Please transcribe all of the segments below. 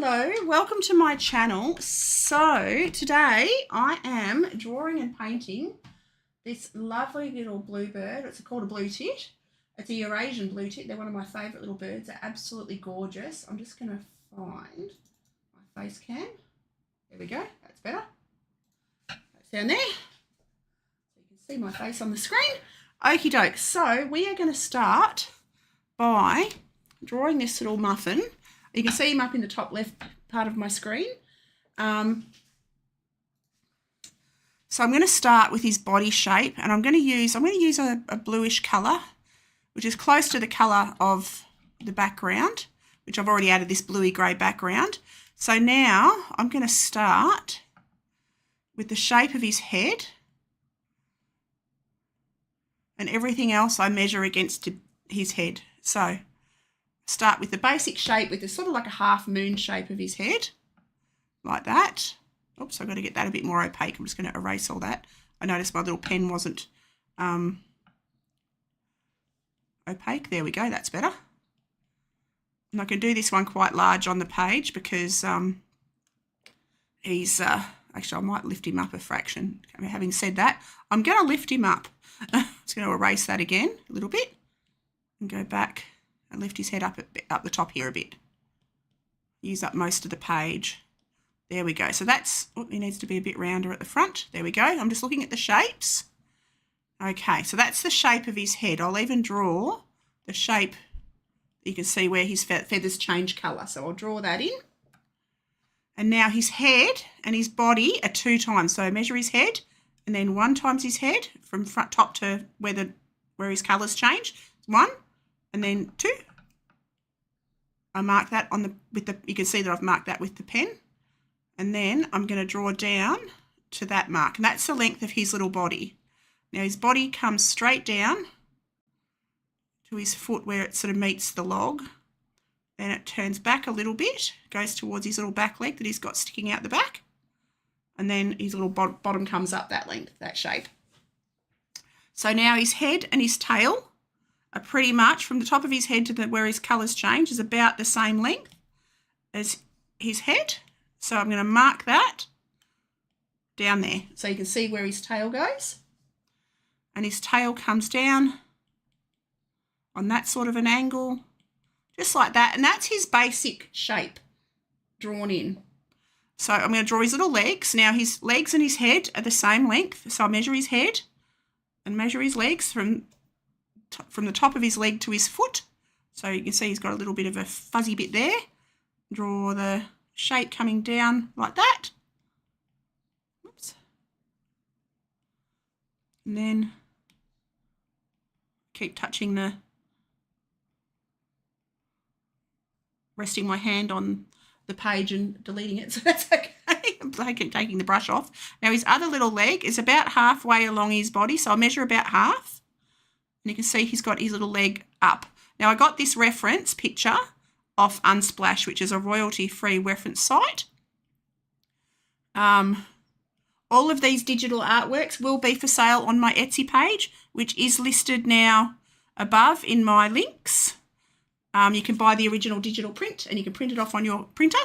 Hello, welcome to my channel. So today I am drawing and painting this lovely little bluebird. It's called a blue tit. It's a Eurasian blue tit. They're one of my favourite little birds. They're absolutely gorgeous. I'm just going to find my face cam. There we go. That's better. That's down there. So you can see my face on the screen. Okie doke. So we are going to start by drawing this little muffin. You can see him up in the top left part of my screen. So I'm going to start with his body shape, and I'm going to use a bluish colour, which is close to the colour of the background, which I've already added this bluey grey background. So now I'm going to start with the shape of his head, and everything else I measure against his head. So start with the basic shape with the sort of like a half moon shape of his head, like that. Oops, I've got to get that a bit more opaque. I'm just going to erase all that. I noticed my little pen wasn't opaque. There we go, that's better. And I can do this one quite large on the page because he's, actually I might lift him up a fraction. Having said that, I'm going to lift him up. I'm just going to erase that again a little bit and go back and lift his head up the top here a bit. Use up most of the page. There we go. So that's, he needs to be a bit rounder at the front. There we go. I'm just looking at the shapes. Okay, so that's the shape of his head. I'll even draw the shape. You can see where his feathers change colour. So I'll draw that in. And now his head and his body are 2 times. So measure his head and then 1 times his head from front top to where his colours change. 1. And then 2. I mark that on you can see that I've marked that with the pen. And then I'm going to draw down to that mark. And that's the length of his little body. Now his body comes straight down to his foot where it sort of meets the log. Then it turns back a little bit, goes towards his little back leg that he's got sticking out the back. And then his little bottom comes up that length, that shape. So now his head and his tail are pretty much from the top of his head to where his colours change is about the same length as his head. So I'm going to mark that down there so you can see where his tail goes. And his tail comes down on that sort of an angle, just like that. And that's his basic shape drawn in. So I'm going to draw his little legs. Now his legs and his head are the same length. So I'll measure his head and measure his legs from the top of his leg to his foot. So you can see he's got a little bit of a fuzzy bit there. Draw the shape coming down like that. Oops. And then keep touching resting my hand on the page and deleting it, so that's okay. I'm taking the brush off. Now his other little leg is about halfway along his body, so I'll measure about half. And you can see he's got his little leg up. Now I got this reference picture off Unsplash, which is a royalty-free reference site. All of these digital artworks will be for sale on my Etsy page, which is listed now above in my links. You can buy the original digital print and you can print it off on your printer.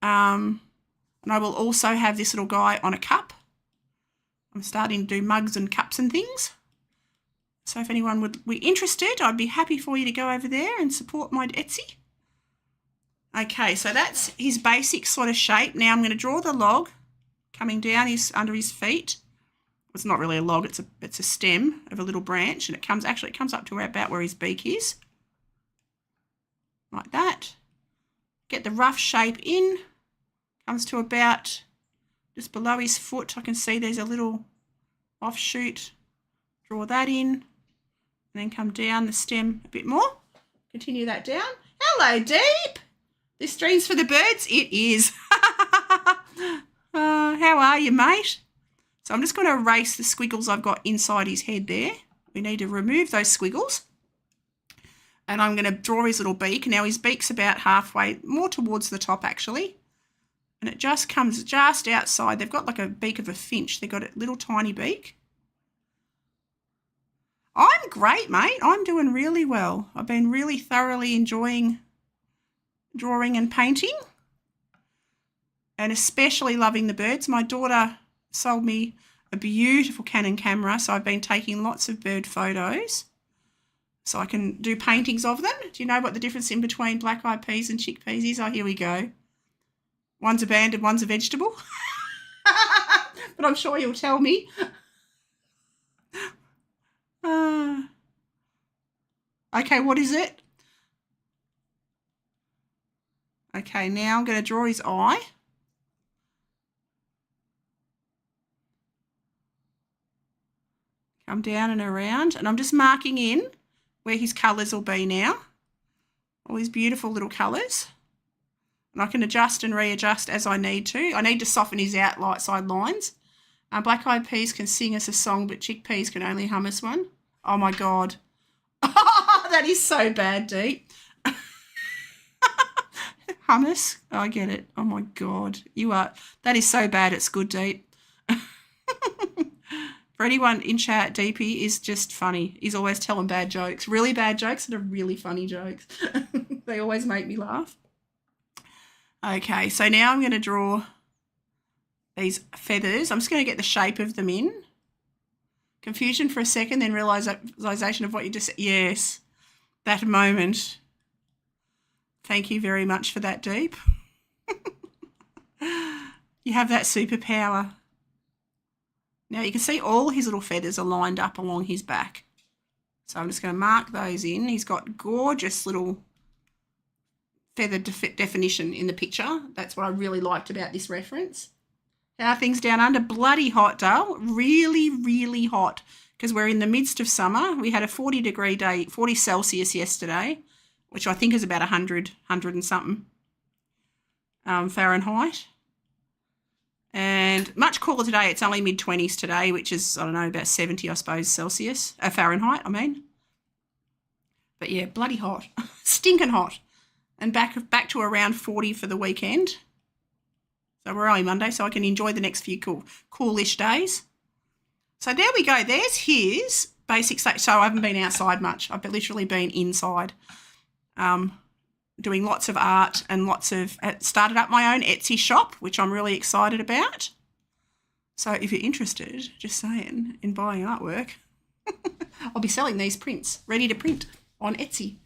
And I will also have this little guy on a cup. I'm starting to do mugs and cups and things. So if anyone would be interested, I'd be happy for you to go over there and support my Etsy. Okay, so that's his basic sort of shape. Now I'm going to draw the log coming down under his feet. It's not really a log, it's a stem of a little branch, and it comes up to about where his beak is. Like that. Get the rough shape in. Comes to about just below his foot. I can see there's a little offshoot. Draw that in. And then come down the stem a bit more. Continue that down. Hello, Deep. This stream's for the birds? It is. How are you, mate? So I'm just going to erase the squiggles I've got inside his head there. We need to remove those squiggles. And I'm going to draw his little beak. Now his beak's about halfway, more towards the top actually. And it just comes just outside. They've got like a beak of a finch. They've got a little tiny beak. I'm great, mate. I'm doing really well. I've been really thoroughly enjoying drawing and painting. and especially loving the birds. My daughter sold me a beautiful Canon camera, so I've been taking lots of bird photos so I can do paintings of them. Do you know what the difference in between black-eyed peas and chickpeas is? Oh, here we go. One's a band and one's a vegetable. But I'm sure you'll tell me. Okay, what is it? Okay, now I'm going to draw his eye. Come down and around, and I'm just marking in where his colours will be now. All these beautiful little colours. And I can adjust and readjust as I need to. I need to soften his outside lines. Black-eyed peas can sing us a song, but chickpeas can only hum us one. Oh, my God. That is so bad, Deep. Hummus? Oh, I get it. Oh, my God. That is so bad, it's good, Deep. For anyone in chat, Deepy is just funny. He's always telling bad jokes, really bad jokes and are really funny jokes. They always make me laugh. Okay, so now I'm going to draw these feathers. I'm just going to get the shape of them in. Confusion for a second, then realisation of what you just said. Yes, that moment. Thank you very much for that, Deep. You have that superpower. Now you can see all his little feathers are lined up along his back. So I'm just going to mark those in. He's got gorgeous little feather definition in the picture. That's what I really liked about this reference. How are things down under? Bloody hot, Dale. Really, really hot, because we're in the midst of summer. We had a 40-degree day, 40 Celsius yesterday, which I think is about 100 and something Fahrenheit. And much cooler today. It's only mid-20s today, which is, I don't know, about 70, I suppose, Celsius. Fahrenheit, I mean. But, yeah, bloody hot. Stinking hot. And back to around 40 for the weekend. So we're only Monday, so I can enjoy the next few coolish days. So there we go. There's his basic state. So I haven't been outside much. I've literally been inside. Doing lots of art and started up my own Etsy shop, which I'm really excited about. So if you're interested, just saying, in buying artwork, I'll be selling these prints, ready to print on Etsy.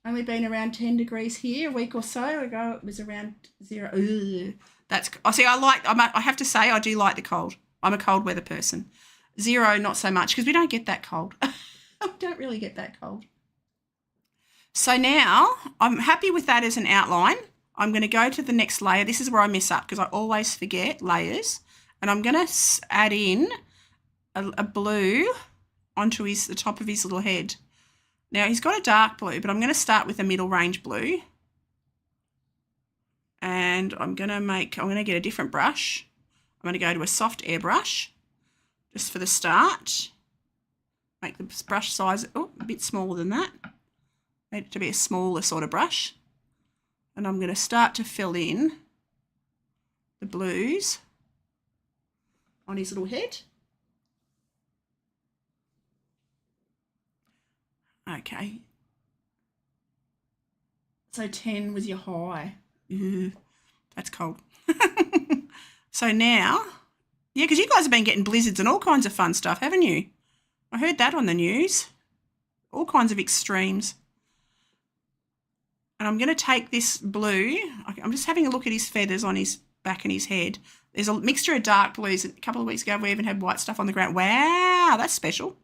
Only been around 10 degrees here a week or so ago. It was around 0. Ugh. I have to say I do like the cold. I'm a cold weather person. 0, not so much, because we don't get that cold. We don't really get that cold. So now I'm happy with that as an outline. I'm going to go to the next layer. This is where I mess up because I always forget layers. And I'm going to add in a blue onto the top of his little head. Now he's got a dark blue, but I'm going to start with a middle range blue. And I'm going to get a different brush. I'm going to go to a soft airbrush just for the start. Make the brush size a bit smaller than that. Need it to be a smaller sort of brush. And I'm going to start to fill in the blues on his little head. Okay. So 10 was your high. Ew, that's cold. So now, yeah, because you guys have been getting blizzards and all kinds of fun stuff, haven't you? I heard that on the news. All kinds of extremes. And I'm going to take this blue. I'm just having a look at his feathers on his back and his head. There's a mixture of dark blues. A couple of weeks ago, we even had white stuff on the ground. Wow, that's special.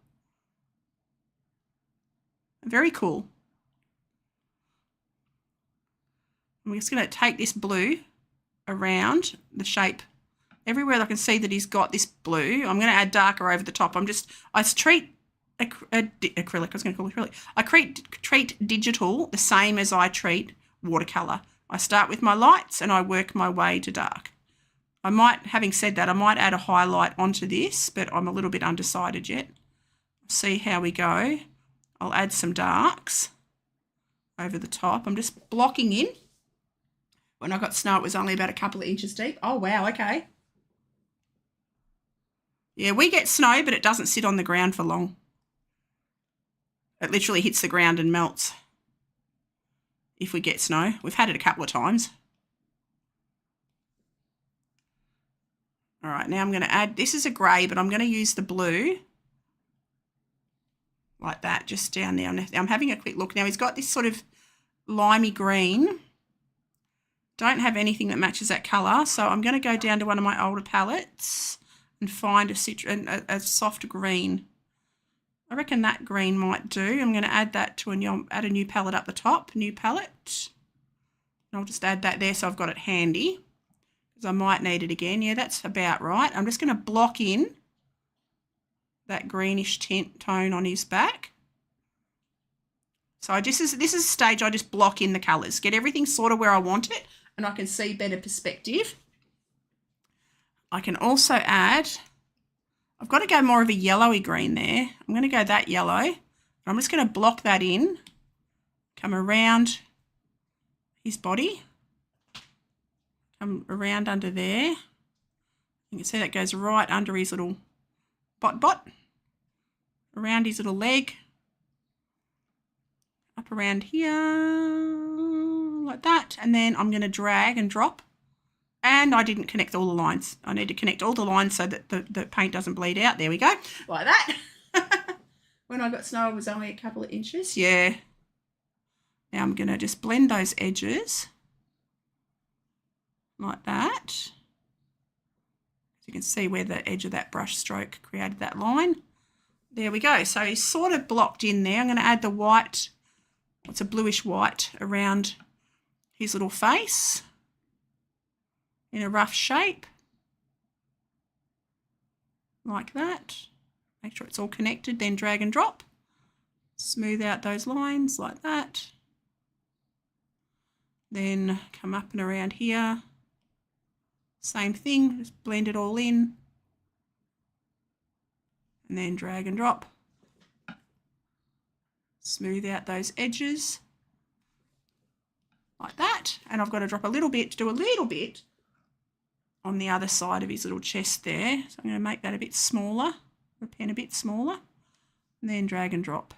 Very cool. I'm just going to take this blue around the shape. Everywhere I can see that he's got this blue, I'm going to add darker over the top. I treat acrylic, I was going to call it acrylic. I treat digital the same as I treat watercolour. I start with my lights and I work my way to dark. Having said that, I might add a highlight onto this, but I'm a little bit undecided yet. See how we go. I'll add some darks over the top. I'm just blocking in. When I got snow, it was only about a couple of inches deep. Oh, wow, okay. Yeah, we get snow, but it doesn't sit on the ground for long. It literally hits the ground and melts if we get snow. We've had it a couple of times. All right, now I'm going to add, this is a grey, but I'm going to use the blue like that, just down there. I'm having a quick look. Now he's got this sort of limey green. Don't have anything that matches that colour, so I'm going to go down to one of my older palettes and find a soft green. I reckon that green might do. I'm going to add that to add a new palette up the top, new palette. And I'll just add that there so I've got it handy, because I might need it again. Yeah, that's about right. I'm just going to block in that greenish tone on his back. So this is a stage I just block in the colours, get everything sort of where I want it, and I can see better perspective. I can also add, I've got to go more of a yellowy green there. I'm going to go that yellow. I'm just going to block that in, come around his body, come around under there. You can see that goes right under his little bot, around his little leg, up around here, like that. And then I'm going to drag and drop. And I didn't connect all the lines. I need to connect all the lines so that the paint doesn't bleed out. There we go, like that. When I got snow, it was only a couple of inches. Yeah. Now I'm going to just blend those edges like that. So you can see where the edge of that brush stroke created that line. There we go. So he's sort of blocked in there. I'm going to add the white, it's a bluish white, around his little face in a rough shape, like that. Make sure it's all connected, then drag and drop. Smooth out those lines like that. Then come up and around here. Same thing, just blend it all in. And then drag and drop. Smooth out those edges like that. And I've got to drop a little bit to do a little bit on the other side of his little chest there. So I'm going to make that a bit smaller, the pen a bit smaller, and then drag and drop.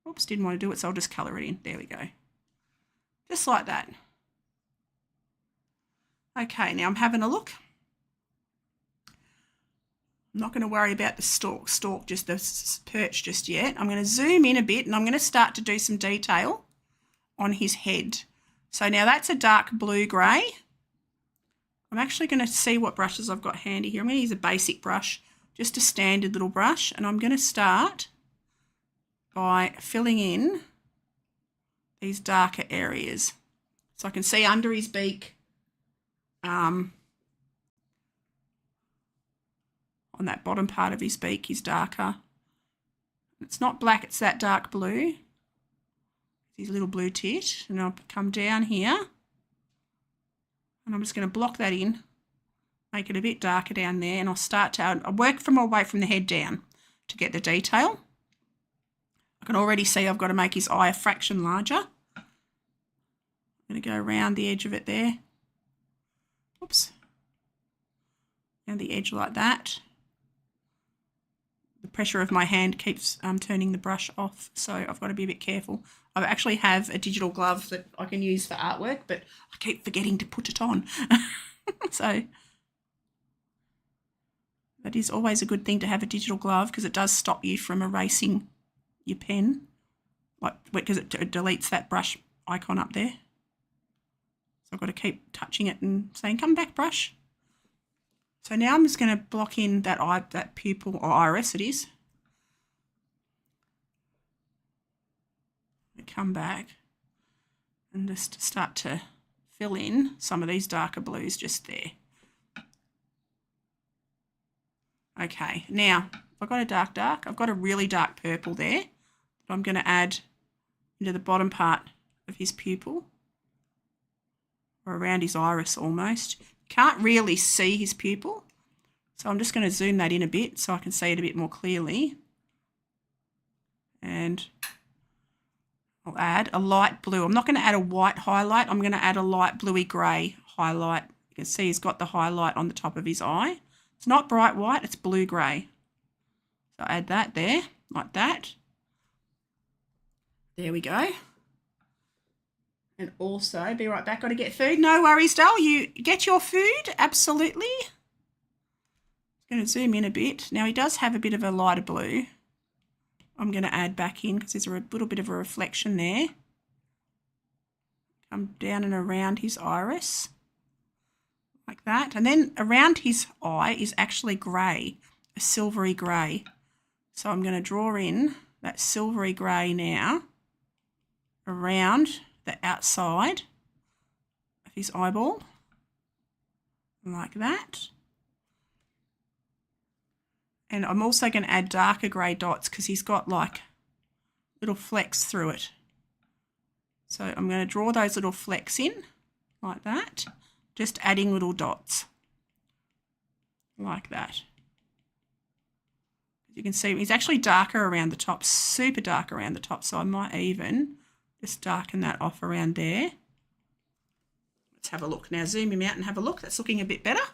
Oops, didn't want to do it, so I'll just colour it in. There we go. Just like that. Okay, now I'm having a look. I'm not going to worry about the stalk, just the perch just yet. I'm going to zoom in a bit and I'm going to start to do some detail on his head. So now that's a dark blue-grey. I'm actually going to see what brushes I've got handy here. I'm going to use a basic brush, just a standard little brush, and I'm going to start by filling in these darker areas. So I can see under his beak, on that bottom part of his beak is darker. It's not black, it's that dark blue. His little blue tit. And I'll come down here and I'm just going to block that in, make it a bit darker down there, and I'll work from away from the head down to get the detail. I can already see I've got to make his eye a fraction larger. I'm going to go around the edge of it there. Oops. Down the edge like that. The pressure of my hand keeps turning the brush off, so I've got to be a bit careful. I actually have a digital glove that I can use for artwork, but I keep forgetting to put it on. So that is always a good thing to have a digital glove, because it does stop you from erasing your pen, because it deletes that brush icon up there. So I've got to keep touching it and saying, come back, brush. So now I'm just going to block in that eye, that pupil, or iris it is. Come back and just start to fill in some of these darker blues just there. Okay, now I've got a dark, I've got a really dark purple there that I'm going to add into the bottom part of his pupil, or around his iris almost. Can't really see his pupil, so I'm just going to zoom that in a bit so I can see it a bit more clearly. And I'll add a light blue. I'm not going to add a white highlight. I'm going to add a light bluey grey highlight. You can see he's got the highlight on the top of his eye. It's not bright white, it's blue grey. So add that there, like that. There we go. And also, be right back, got to get food. No worries, doll. You get your food, absolutely. going to zoom in a bit. Now he does have a bit of a lighter blue. I'm going to add back in because there's a little bit of a reflection there. Come down and around his iris, like that. And then around his eye is actually grey, a silvery grey. So I'm going to draw in that silvery grey now around the outside of his eyeball, like that. And I'm also going to add darker grey dots because he's got like little flecks through it. So I'm going to draw those little flecks in like that, just adding little dots like that. You can see he's actually darker around the top, super dark around the top, so I might even just darken that off around there. Let's have a look. Now zoom him out and have a look. That's looking a bit better.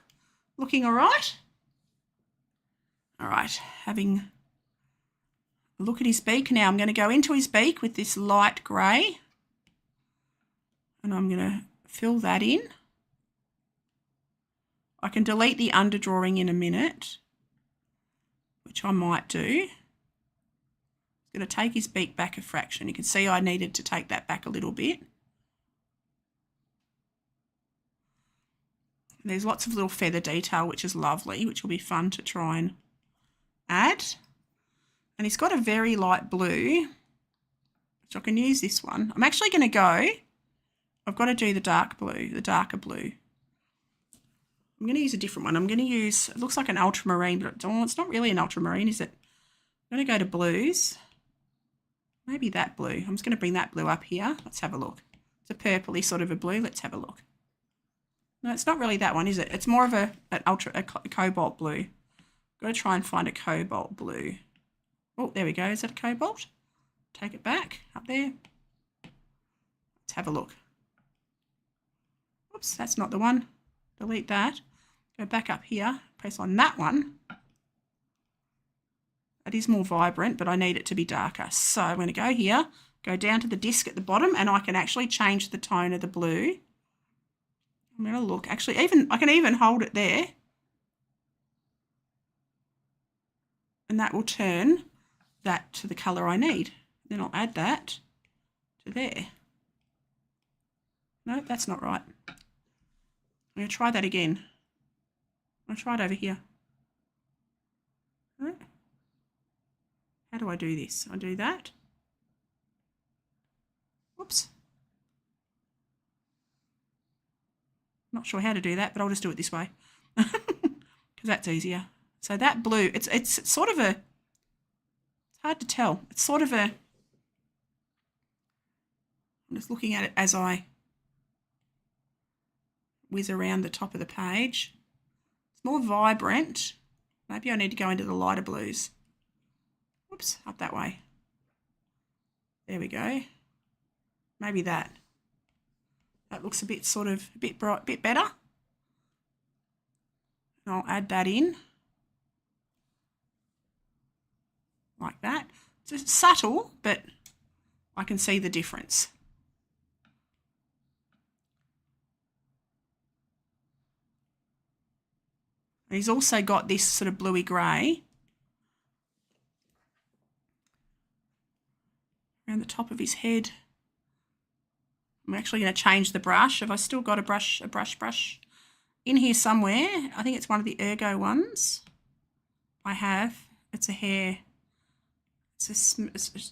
Looking all right. All right, having a look at his beak now. I'm going to go into his beak with this light grey and I'm going to fill that in. I can delete the underdrawing in a minute, which I might do. I'm going to take his beak back a fraction. You can see I needed to take that back a little bit. And there's lots of little feather detail, which is lovely, which will be fun to try and add. And he's got a very light blue, which I can use this one. I'm actually going to go, I've got to do the dark blue, the darker blue. I'm going to use a different one. I'm going to use, it looks like an ultramarine, but it's not really an ultramarine, is it? I'm going to go to blues. Maybe that blue. I'm just going to bring that blue up here. Let's have a look. It's a purpley sort of a blue. Let's have a look. No, it's not really that one, is it? It's more of a cobalt blue. Got to try and find a cobalt blue. Oh, there we go. Is that a cobalt? Take it back up there. Let's have a look. Oops, that's not the one. Delete that. Go back up here. Press on that one. It is more vibrant, but I need it to be darker. So I'm going to go here, go down to the disc at the bottom, and I can actually change the tone of the blue. I'm going to look. Actually, I can even hold it there. And that will turn that to the colour I need. Then I'll add that to there. No, that's not right. I'm going to try that again. I'll try it over here. No. How do I do this? I do that. Whoops. Not sure how to do that, but I'll just do it this way because that's easier. So that blue, it's sort of it's hard to tell. It's sort of I'm just looking at it as I whiz around the top of the page. It's more vibrant. Maybe I need to go into the lighter blues. Whoops, up that way. There we go. Maybe that. That looks a bit bright, bit better. And I'll add that in. Like that. It's subtle, but I can see the difference. And he's also got this sort of bluey grey around the top of his head. I'm actually going to change the brush. Have I still got a brush in here somewhere? I think it's one of the Ergo ones. I have. It's a hair. It's a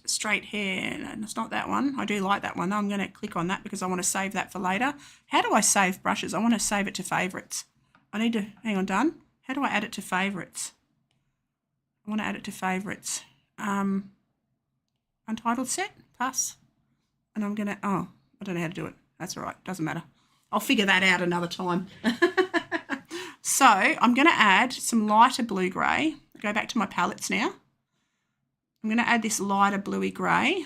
straight hair, and it's not that one. I do like that one though. I'm going to click on that because I want to save that for later. How do I save brushes? I want to save it to favourites. I need to, hang on, done. How do I add it to favourites? I want to add it to favourites. Untitled set, plus. And I'm going to, I don't know how to do it. That's all right, doesn't matter. I'll figure that out another time. So I'm going to add some lighter blue grey. Go back to my palettes now. I'm going to add this lighter bluey grey.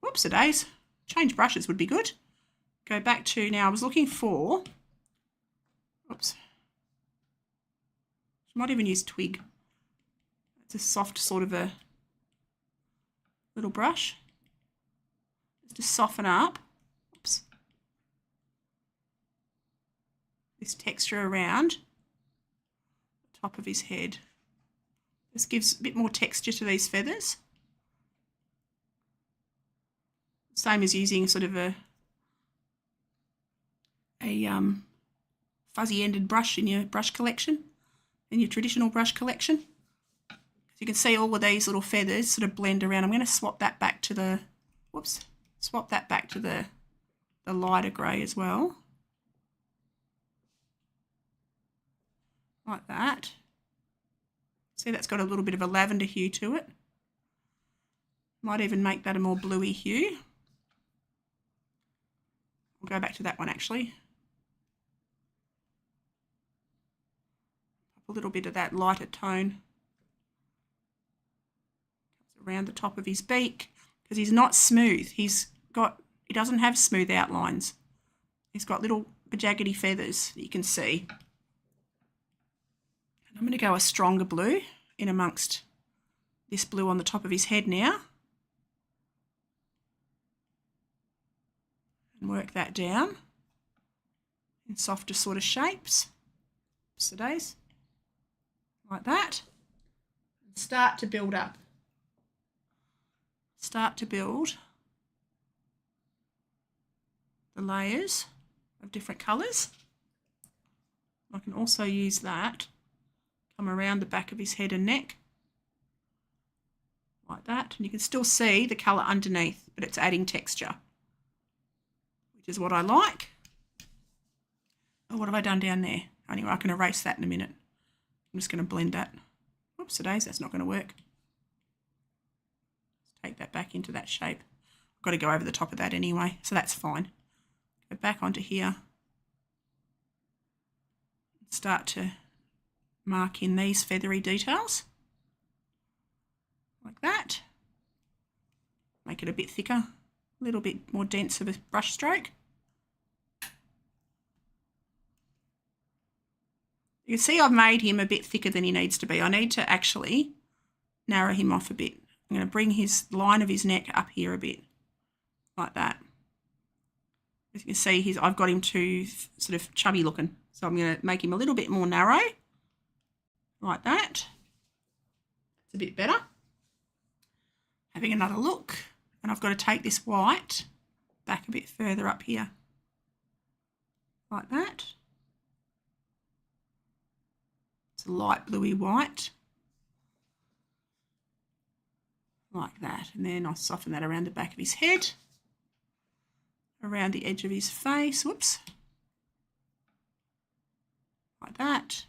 Whoops-a-days. Change brushes would be good. Go back to, now I was looking for, oops. I might even use Twig. It's a soft sort of a little brush. Just to soften up. Oops. This texture around top of his head. This gives a bit more texture to these feathers. Same as using sort of a fuzzy-ended brush in your brush collection, in your traditional brush collection. So you can see all of these little feathers sort of blend around. I'm going to swap that back to the, swap that back to the lighter grey as well. Like that. See, that's got a little bit of a lavender hue to it. Might even make that a more bluey hue. We'll go back to that one actually. A little bit of that lighter tone around the top of his beak, because he's not smooth. He doesn't have smooth outlines. He's got little jaggedy feathers that you can see. And I'm going to go a stronger blue in amongst this blue on the top of his head now. And work that down in softer sort of shapes. Today's. Like that, and start to build up. Start to build the layers of different colours. I can also use that, come around the back of his head and neck, like that, and you can still see the colour underneath, but it's adding texture, which is what I like. Oh, what have I done down there? Anyway, I can erase that in a minute. I'm just going to blend that. Whoops, today's that's not going to work. Let's take that back into that shape. I've got to go over the top of that anyway, so that's fine. Go back onto here. Start to mark in these feathery details. Like that. Make it a bit thicker, a little bit more dense of a brush stroke. You can see I've made him a bit thicker than he needs to be. I need to actually narrow him off a bit. I'm going to bring his line of his neck up here a bit, like that. As you can see, I've got him too sort of chubby looking. So I'm going to make him a little bit more narrow, like that. It's a bit better. Having another look, and I've got to take this white back a bit further up here, like that. It's a light bluey white, like that, and then I'll soften that around the back of his head, around the edge of his face, whoops, like that.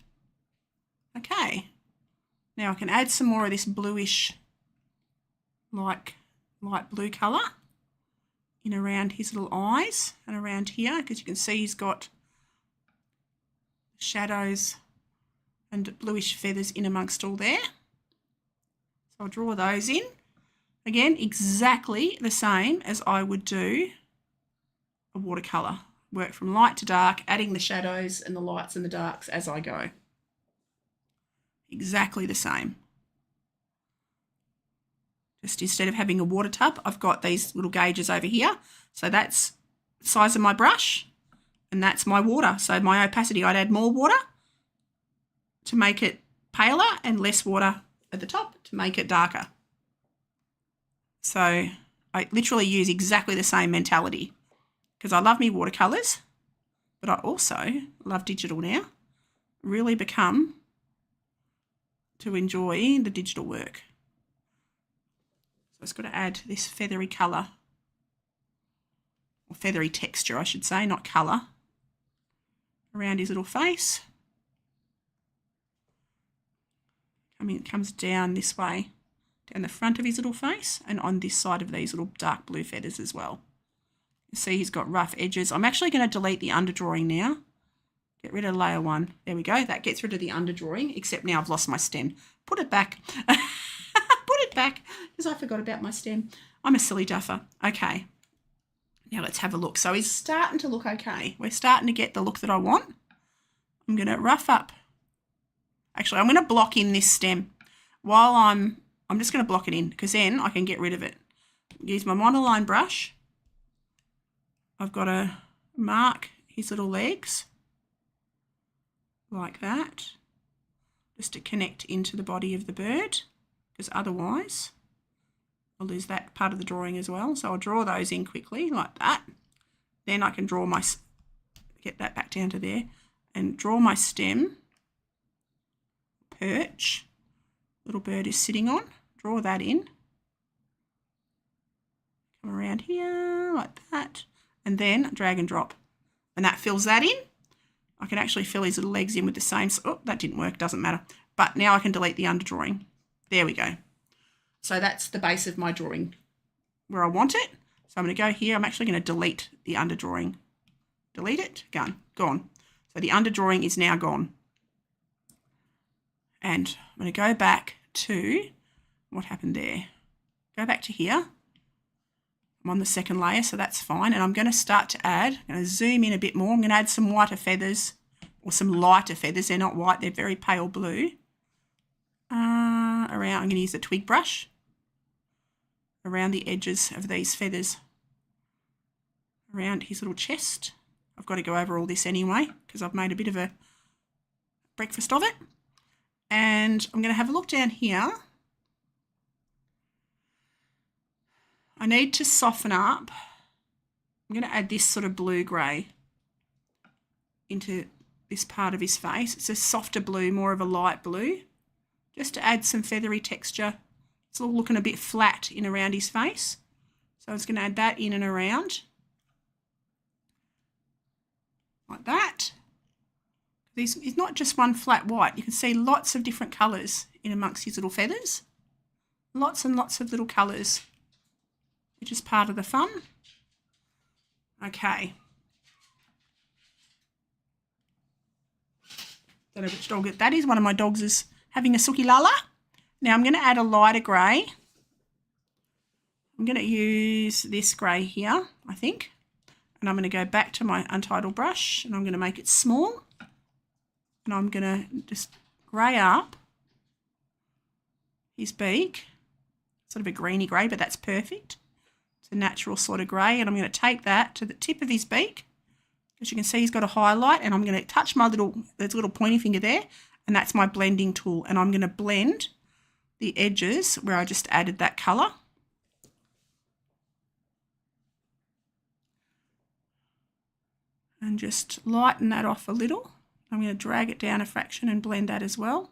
Okay, now I can add some more of this bluish, like light blue colour in around his little eyes and around here, because you can see he's got shadows and bluish feathers in amongst all there. So I'll draw those in. Again, exactly the same as I would do a watercolour. Work from light to dark, adding the shadows and the lights and the darks as I go. Exactly the same. Just instead of having a water tub, I've got these little gauges over here. So that's the size of my brush, and that's my water. So my opacity, I'd add more water to make it paler and less water at the top to make it darker. So I literally use exactly the same mentality, because I love me watercolours, but I also love digital now. Really become to enjoy the digital work. So it's got to add this feathery colour, or feathery texture I should say, not colour, around his little face. I mean, it comes down this way, down the front of his little face, and on this side of these little dark blue feathers as well. You see he's got rough edges. I'm actually going to delete the underdrawing now. Get rid of layer 1. There we go. That gets rid of the underdrawing, except now I've lost my stem. Put it back. Put it back, because I forgot about my stem. I'm a silly duffer. Okay. Now let's have a look. So he's starting to look okay. We're starting to get the look that I want. I'm going to rough up. Actually, I'm going to block in this stem. While I'm just going to block it in, because then I can get rid of it. Use my monoline brush. I've got to mark his little legs like that. just to connect into the body of the bird, because otherwise I'll lose that part of the drawing as well. So I'll draw those in quickly like that. Then I can draw my, get that back down to there, and draw my stem, perch, little bird is sitting on, draw that in. Come around here like that, and then drag and drop. And that fills that in. I can actually fill his little legs in with the same, oh, that didn't work, doesn't matter. But now I can delete the underdrawing. There we go. So that's the base of my drawing where I want it. So I'm going to go here. I'm actually going to delete the underdrawing. Delete it, gone. So the underdrawing is now gone. And I'm going to go back to, what happened there? Go back to here. I'm on the second layer, so that's fine. And I'm going to start to add, I'm going to zoom in a bit more. I'm going to add some whiter feathers, or some lighter feathers. They're not white, they're very pale blue. I'm going to use a twig brush around the edges of these feathers, around his little chest. I've got to go over all this anyway because I've made a bit of a breakfast of it. And I'm going to have a look down here. I need to soften up. I'm going to add this sort of blue-grey into this part of his face. It's a softer blue, more of a light blue, just to add some feathery texture. It's all looking a bit flat in around his face. So I'm just going to add that in and around, like that. He's not just one flat white. You can see lots of different colours in amongst his little feathers. Lots and lots of little colours, which is part of the fun. Okay. Don't know which dog that is. One of my dogs is having a Suki Lala. Now I'm going to add a lighter grey. I'm going to use this grey here, I think. And I'm going to go back to my Untitled brush and I'm going to make it small. And I'm going to just grey up his beak. Sort of a greeny grey, but that's perfect. It's a natural sort of grey. And I'm going to take that to the tip of his beak. As you can see, he's got a highlight. And I'm going to touch my there's a little pointy finger there. And that's my blending tool. And I'm going to blend the edges where I just added that colour. And just lighten that off a little. I'm going to drag it down a fraction and blend that as well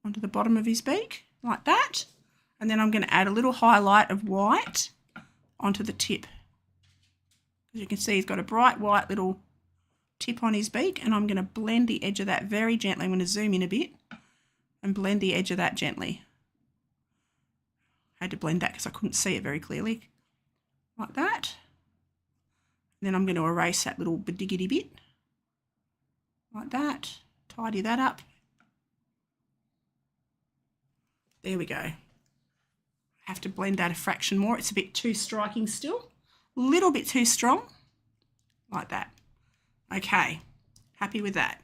onto the bottom of his beak, like that. And then I'm going to add a little highlight of white onto the tip. As you can see, he's got a bright white little tip on his beak, and I'm going to blend the edge of that very gently. I'm going to zoom in a bit and blend the edge of that gently. I had to blend that because I couldn't see it very clearly, like that. And then I'm going to erase that little diggity bit, like that. Tidy that up. There we go. I have to blend that a fraction more. It's a bit too striking still. A little bit too strong, like that. Okay, happy with that.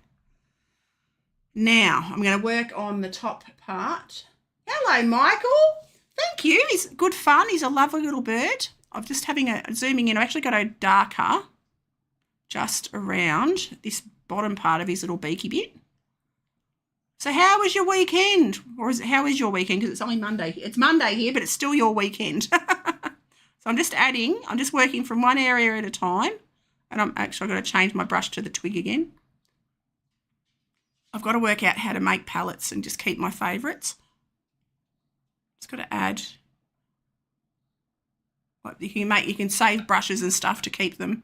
Now I'm going to work on the top part. Hello, Michael. Thank you. He's good fun. He's a lovely little bird. I'm just zooming in. I've actually got a darker just around this bottom part of his little beaky bit. So how was your weekend? Or how is your weekend? Because it's only Monday. It's Monday here, but it's still your weekend. So I'm just working from one area at a time. And I've got to change my brush to the twig again. I've got to work out how to make palettes and just keep my favourites. Just got to add. You can save brushes and stuff to keep them.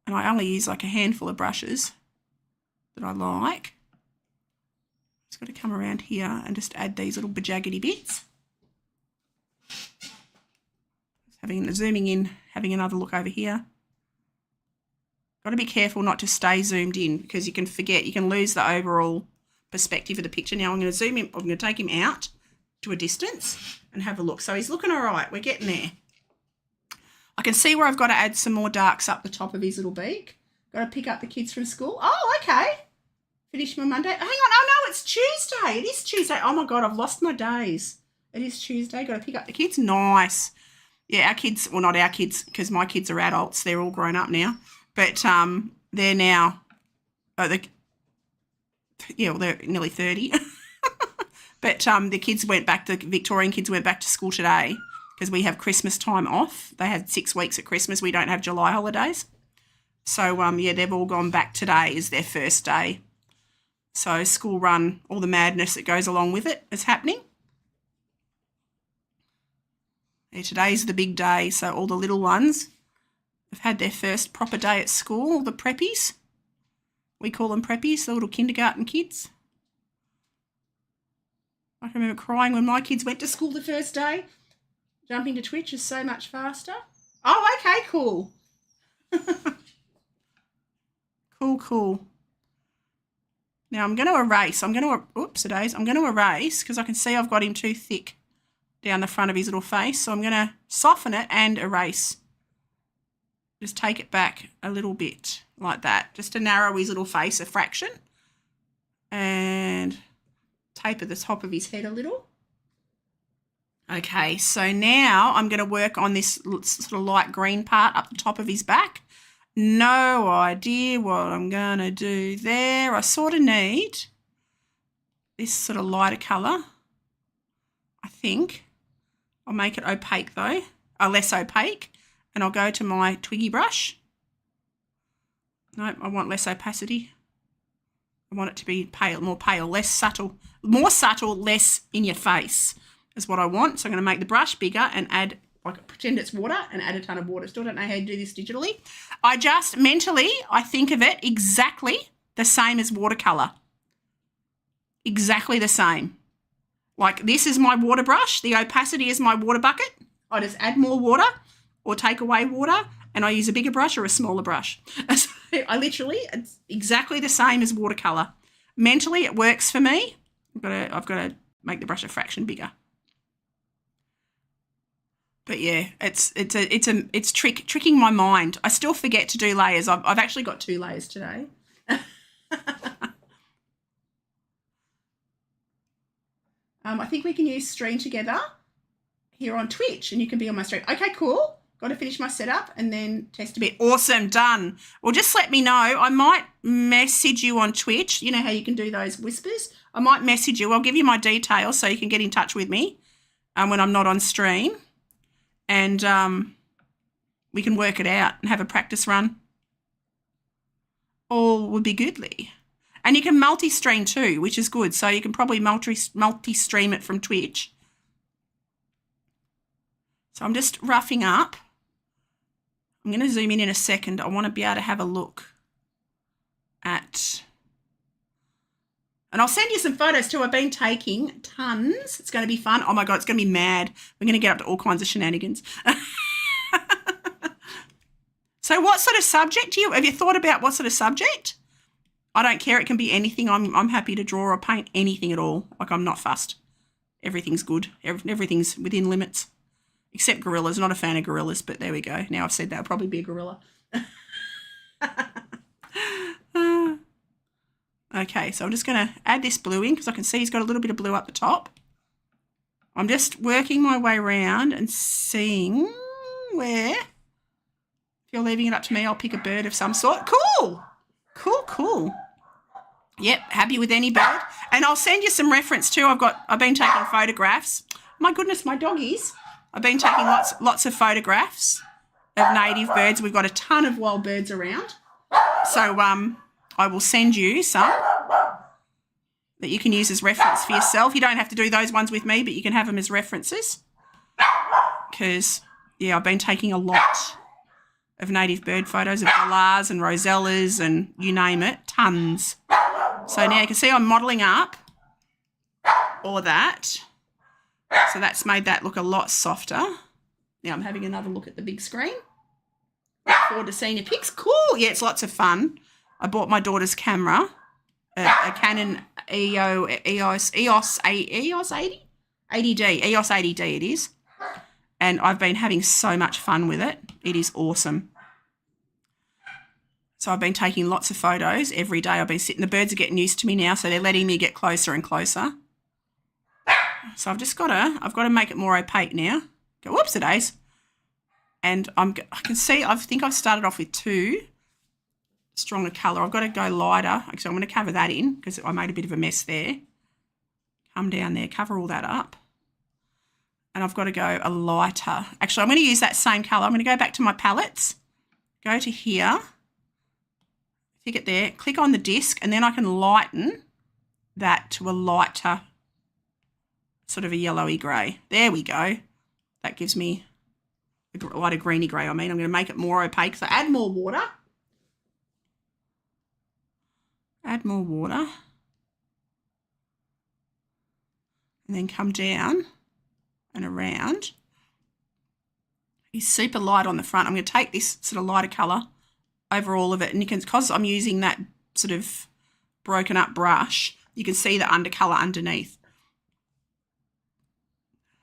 And I only use like a handful of brushes that I like. Just got to come around here and just add these little bajaggedy bits. Zooming in, having another look over here. Got to be careful not to stay zoomed in because you can forget, you can lose the overall perspective of the picture. Now I'm going to zoom in, I'm going to take him out to a distance and have a look. So he's looking all right. We're getting there. I can see where I've got to add some more darks up the top of his little beak. Got to pick up the kids from school. Oh, okay. Finish my Monday. Hang on. Oh, no, it's Tuesday. It is Tuesday. Oh, my God, I've lost my days. It is Tuesday. Got to pick up the kids. Nice. Yeah, our kids, well, not our kids because my kids are adults. They're all grown up now. But they're now yeah, well, they're nearly 30. But the Victorian kids went back to school today because we have Christmas time off. They had 6 weeks at Christmas. We don't have July holidays. So, yeah, they've all gone back today is their first day. So school run, all the madness that goes along with it is happening. Yeah, today's the big day, so all the little ones have had their first proper day at school, the preppies. We call them preppies, the little kindergarten kids. I can remember crying when my kids went to school the first day. Jumping to Twitch is so much faster. Oh, okay, cool. Cool. Now I'm going to erase. I'm going to erase because I can see I've got him too thick down the front of his little face. So I'm going to soften it and erase. Just take it back a little bit like that, just to narrow his little face a fraction. And taper the top of his head a little. Okay, so now I'm going to work on this sort of light green part up the top of his back. No idea what I'm going to do there. I sort of need this sort of lighter colour, I think. I'll make it opaque though, less opaque, and I'll go to my Twiggy brush. Nope, I want less opacity. I want it to be pale, more pale, less subtle. More subtle, less in your face is what I want. So I'm going to make the brush bigger and add, like, pretend it's water and add a ton of water. Still don't know how to do this digitally. I just mentally, I think of it exactly the same as watercolour. Exactly the same. Like, this is my water brush. The opacity is my water bucket. I just add more water or take away water, and I use a bigger brush or a smaller brush. So it's exactly the same as watercolour. Mentally, it works for me. I've got to make the brush a fraction bigger. But yeah, it's tricking my mind. I still forget to do layers. I've actually got 2 layers today. I think we can use Stream Together here on Twitch, and you can be on my stream. Okay, cool. Got to finish my setup and then test a bit. Awesome, done. Well, just let me know. I might message you on Twitch. You know how you can do those whispers? I might message you. I'll give you my details so you can get in touch with me when I'm not on stream. And we can work it out and have a practice run. All would be goodly. And you can multi-stream too, which is good. So you can probably multi-stream it from Twitch. So I'm just roughing up. I'm going to zoom in a second. I want to be able to have a look at... And I'll send you some photos too. I've been taking tons. It's going to be fun. Oh, my God, it's going to be mad. We're going to get up to all kinds of shenanigans. So what sort of subject have you thought about what sort of subject? I don't care. It can be anything. I'm happy to draw or paint anything at all. Like, I'm not fussed. Everything's good. Everything's within limits. Except gorillas. Not a fan of gorillas, but there we go. Now I've said that, I'll probably be a gorilla. Okay, so I'm just going to add this blue in because I can see he's got a little bit of blue up the top. I'm just working my way around and seeing where. If you're leaving it up to me, I'll pick a bird of some sort. Cool. Cool. Yep, happy with any bird. And I'll send you some reference too. I've been taking photographs. My goodness, my doggies. I've been taking lots of photographs of native birds. We've got a ton of wild birds around. So I will send you some that you can use as reference for yourself. You don't have to do those ones with me, but you can have them as references. Because, yeah, I've been taking a lot of native bird photos of galahs and rosellas and you name it, tons. So now you can see I'm modelling up all of that. So that's made that look a lot softer. Now I'm having another look at the big screen. Look forward to seeing your pics. Cool. Yeah, it's lots of fun. I bought my daughter's camera, a Canon EOS 80D it is. And I've been having so much fun with it. It is awesome. So I've been taking lots of photos every day. I've been sitting, the birds are getting used to me now, so they're letting me get closer and closer. So I've got to make it more opaque now. Go, whoops, it is. And I can see, I think I've started off with 2. stronger colour. I've got to go lighter. Actually, I'm going to cover that in because I made a bit of a mess there. Come down there, cover all that up. And I've got to go a lighter. Actually, I'm going to use that same colour. I'm going to go back to my palettes, go to here, pick it there, click on the disc, and then I can lighten that to a lighter, sort of a yellowy grey. There we go. That gives me a lighter greeny grey. I'm going to make it more opaque. So add more water. Add more water. And then come down and around. He's super light on the front. I'm going to take this sort of lighter colour over all of it. And you can, because I'm using that sort of broken up brush, you can see the undercolour underneath.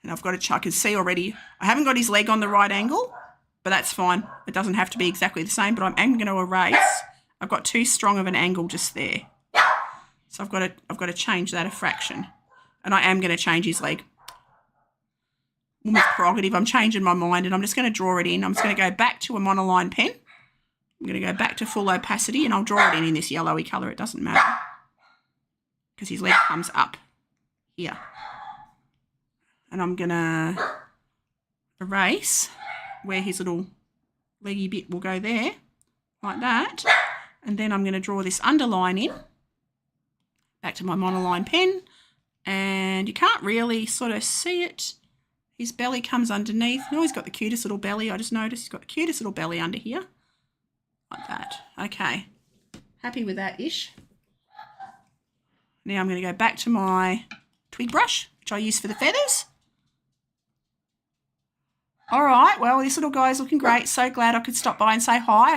And I've got to, I can see already, I haven't got his leg on the right angle, but that's fine. It doesn't have to be exactly the same, but I'm going to erase. I've got too strong of an angle just there. So I've got to change that a fraction. And I am going to change his leg. Woman's prerogative, I'm changing my mind and I'm just going to draw it in. I'm just going to go back to a monoline pen. I'm going to go back to full opacity and I'll draw it in this yellowy colour. It doesn't matter because his leg comes up here. And I'm going to erase where his little leggy bit will go there, like that. And then I'm going to draw this underline in, back to my monoline pen. And you can't really sort of see it. His belly comes underneath. Oh, he's got the cutest little belly. I just noticed he's got the cutest little belly under here. Like that. Okay. Happy with that-ish. Now I'm going to go back to my twig brush, which I use for the feathers. All right, well, this little guy's looking great. So glad I could stop by and say hi.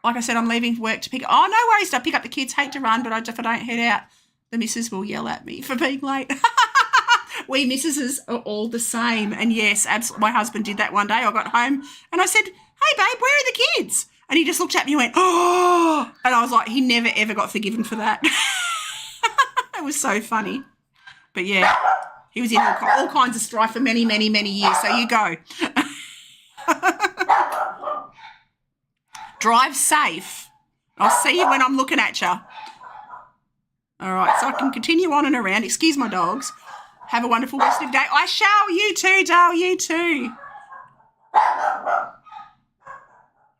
Like I said, I'm leaving work to pick up. Oh, no worries, I pick up the kids. Hate to run, but if I don't head out, the missus will yell at me for being late. We missuses are all the same. And yes, absolutely. My husband did that one day. I got home and I said, hey, babe, where are the kids? And he just looked at me and went, oh. And I was like, he never, ever got forgiven for that. It was so funny. But, yeah. He was in all kinds of strife for many, many, many years. So you go. Drive safe. I'll see you when I'm looking at you. All right, so I can continue on and around. Excuse my dogs. Have a wonderful rest of the day. I shall. You too, Dale. You too.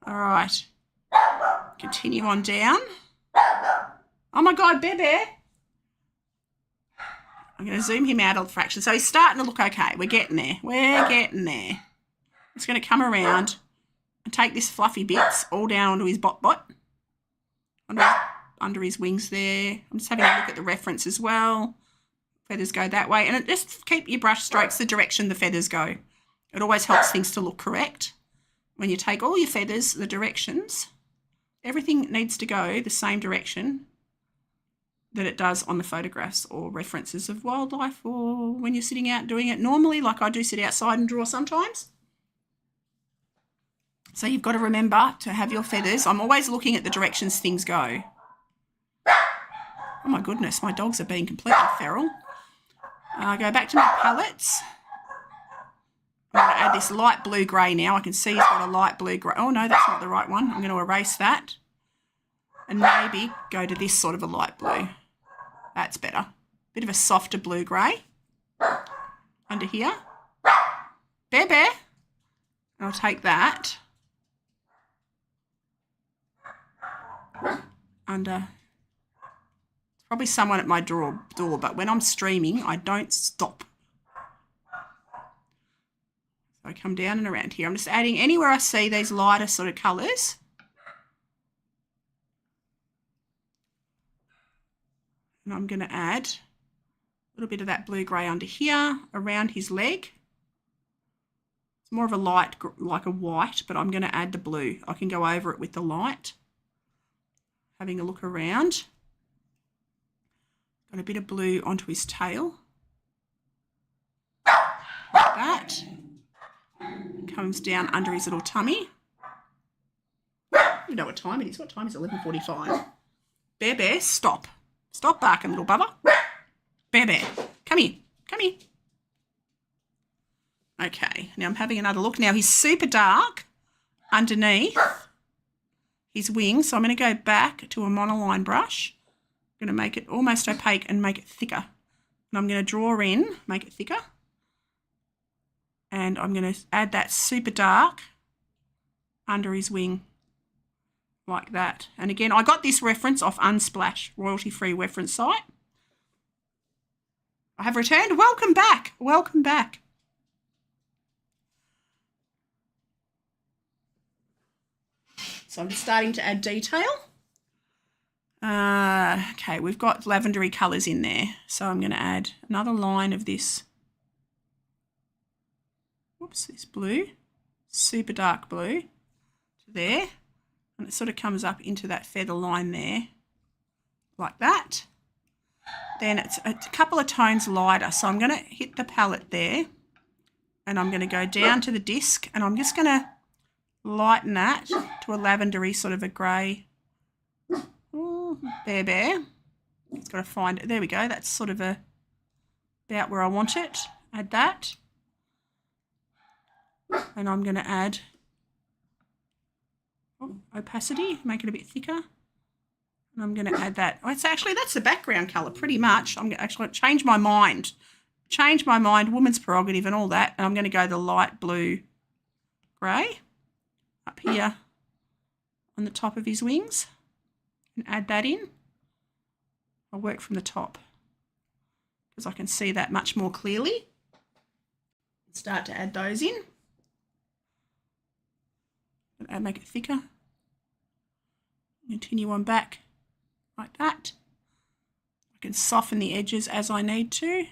All right. Continue on down. Oh, my God, Bebe. I'm going to zoom him out a fraction. So he's starting to look okay. We're getting there. We're getting there. I'm just going to come around and take this fluffy bits all down onto his bot, under his wings there. I'm just having a look at the reference as well. Feathers go that way. And just keep your brush strokes the direction the feathers go. It always helps things to look correct. When you take all your feathers, the directions, everything needs to go the same direction that it does on the photographs or references of wildlife, or when you're sitting out doing it normally, like I do sit outside and draw sometimes. So you've got to remember to have your feathers. I'm always looking at the directions things go. Oh my goodness, my dogs are being completely feral. Go back to my palettes. I'm going to add this light blue grey now. I can see he's got a light blue grey. Oh no, that's not the right one. I'm going to erase that and maybe go to this sort of a light blue. That's better. Bit of a softer blue grey under here. Bear. And I'll take that under. Probably someone at my door, but when I'm streaming, I don't stop. So I come down and around here. I'm just adding anywhere I see these lighter sort of colours. And I'm going to add a little bit of that blue-grey under here, around his leg. It's more of a light, like a white, but I'm going to add the blue. I can go over it with the light. Having a look around. Got a bit of blue onto his tail. Like that. Comes down under his little tummy. You know what time it is. What time is it? 11:45. Bear, stop. Stop barking, little bubba. Bear, come here. Come here. Okay, now I'm having another look. Now he's super dark underneath his wings. So I'm going to go back to a monoline brush. I'm going to make it almost opaque and make it thicker. And I'm going to draw in, make it thicker. And I'm going to add that super dark under his wing, like that. And again, I got this reference off Unsplash, royalty-free reference site. I have returned. Welcome back. Welcome back. So I'm just starting to add detail. Okay, we've got lavendery colours in there. So I'm going to add another line of this. Whoops, this blue, super dark blue to there. And it sort of comes up into that feather line there, like that. Then it's a couple of tones lighter. So I'm going to hit the palette there and I'm going to go down to the disc and I'm just going to lighten that to a lavendery sort of a grey. There. It's got to find it. There we go. That's sort of about where I want it. Add that. And I'm going to add opacity, make it a bit thicker. And I'm going to add that. Oh, that's the background colour pretty much. I'm actually going to change my mind. Woman's prerogative and all that. And I'm going to go the light blue grey up here on the top of his wings and add that in. I'll work from the top because I can see that much more clearly. Start to add those in. And make it thicker. Continue on back like that. I can soften the edges as I need to.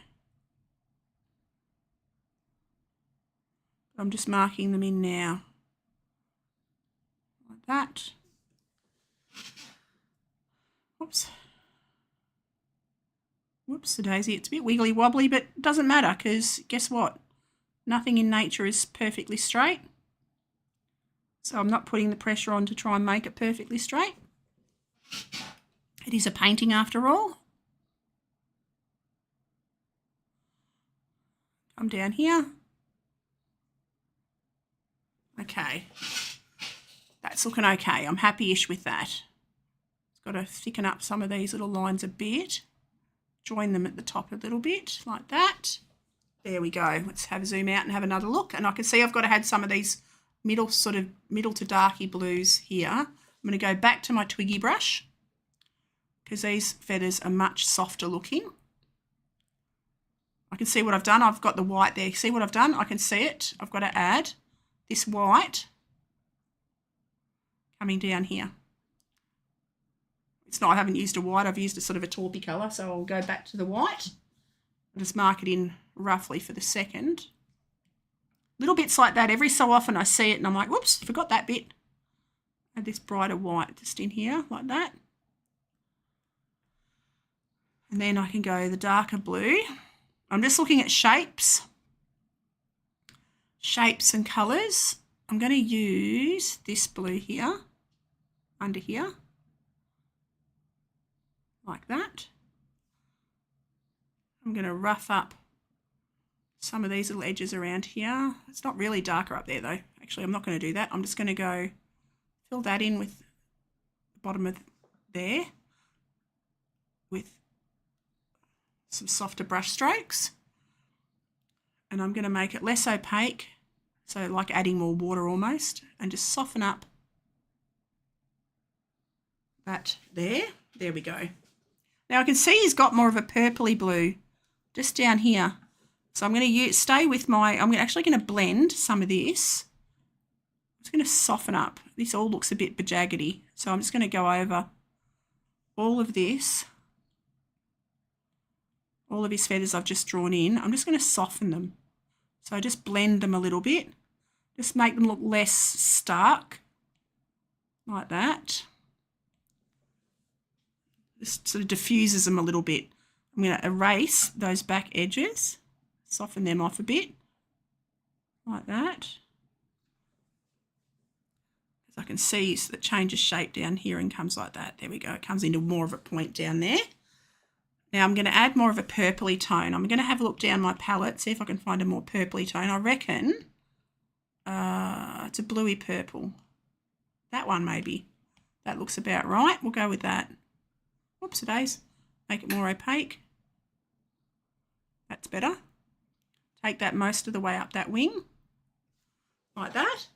I'm just marking them in now. Like that. Whoops. Whoops, the daisy. It's a bit wiggly wobbly, but it doesn't matter because guess what? Nothing in nature is perfectly straight. So I'm not putting the pressure on to try and make it perfectly straight. It is a painting after all. Come down here. Okay. That's looking okay. I'm happy-ish with that. It's got to thicken up some of these little lines a bit. Join them at the top a little bit, like that. There we go. Let's have a zoom out and have another look. And I can see I've got to add some of these middle to darky blues here. I'm going to go back to my Twiggy brush because these feathers are much softer looking. I can see what I've done. I've got the white there. See what I've done? I can see it. I've got to add this white coming down here. It's not, I haven't used a white. I've used a sort of a taupey colour. So I'll go back to the white. I'll just mark it in roughly for the second. Little bits like that. Every so often I see it and I'm like, whoops, forgot that bit. Add this brighter white just in here like that. And then I can go the darker blue. I'm just looking at shapes and colours. I'm going to use this blue here, under here, like that. I'm going to rough up some of these little edges around here. It's not really darker up there though. Actually, I'm not going to do that. I'm just going to go fill that in with the bottom of there with some softer brush strokes. And I'm going to make it less opaque, so like adding more water almost, and just soften up that there. There we go. Now I can see he's got more of a purpley blue just down here. So I'm going to stay with I'm actually going to blend some of this. I'm just going to soften up. This all looks a bit bejaggedy. So I'm just going to go over all of this. All of his feathers I've just drawn in. I'm just going to soften them. So I just blend them a little bit. Just make them look less stark. Like that. Just sort of diffuses them a little bit. I'm going to erase those back edges. Soften them off a bit, like that. As I can see, so it changes shape down here and comes like that. There we go. It comes into more of a point down there. Now I'm going to add more of a purpley tone. I'm going to have a look down my palette, see if I can find a more purpley tone. I reckon it's a bluey purple. That one maybe. That looks about right. We'll go with that. Whoops-a-days. Make it more opaque. That's better. Take that most of the way up that wing. Like that.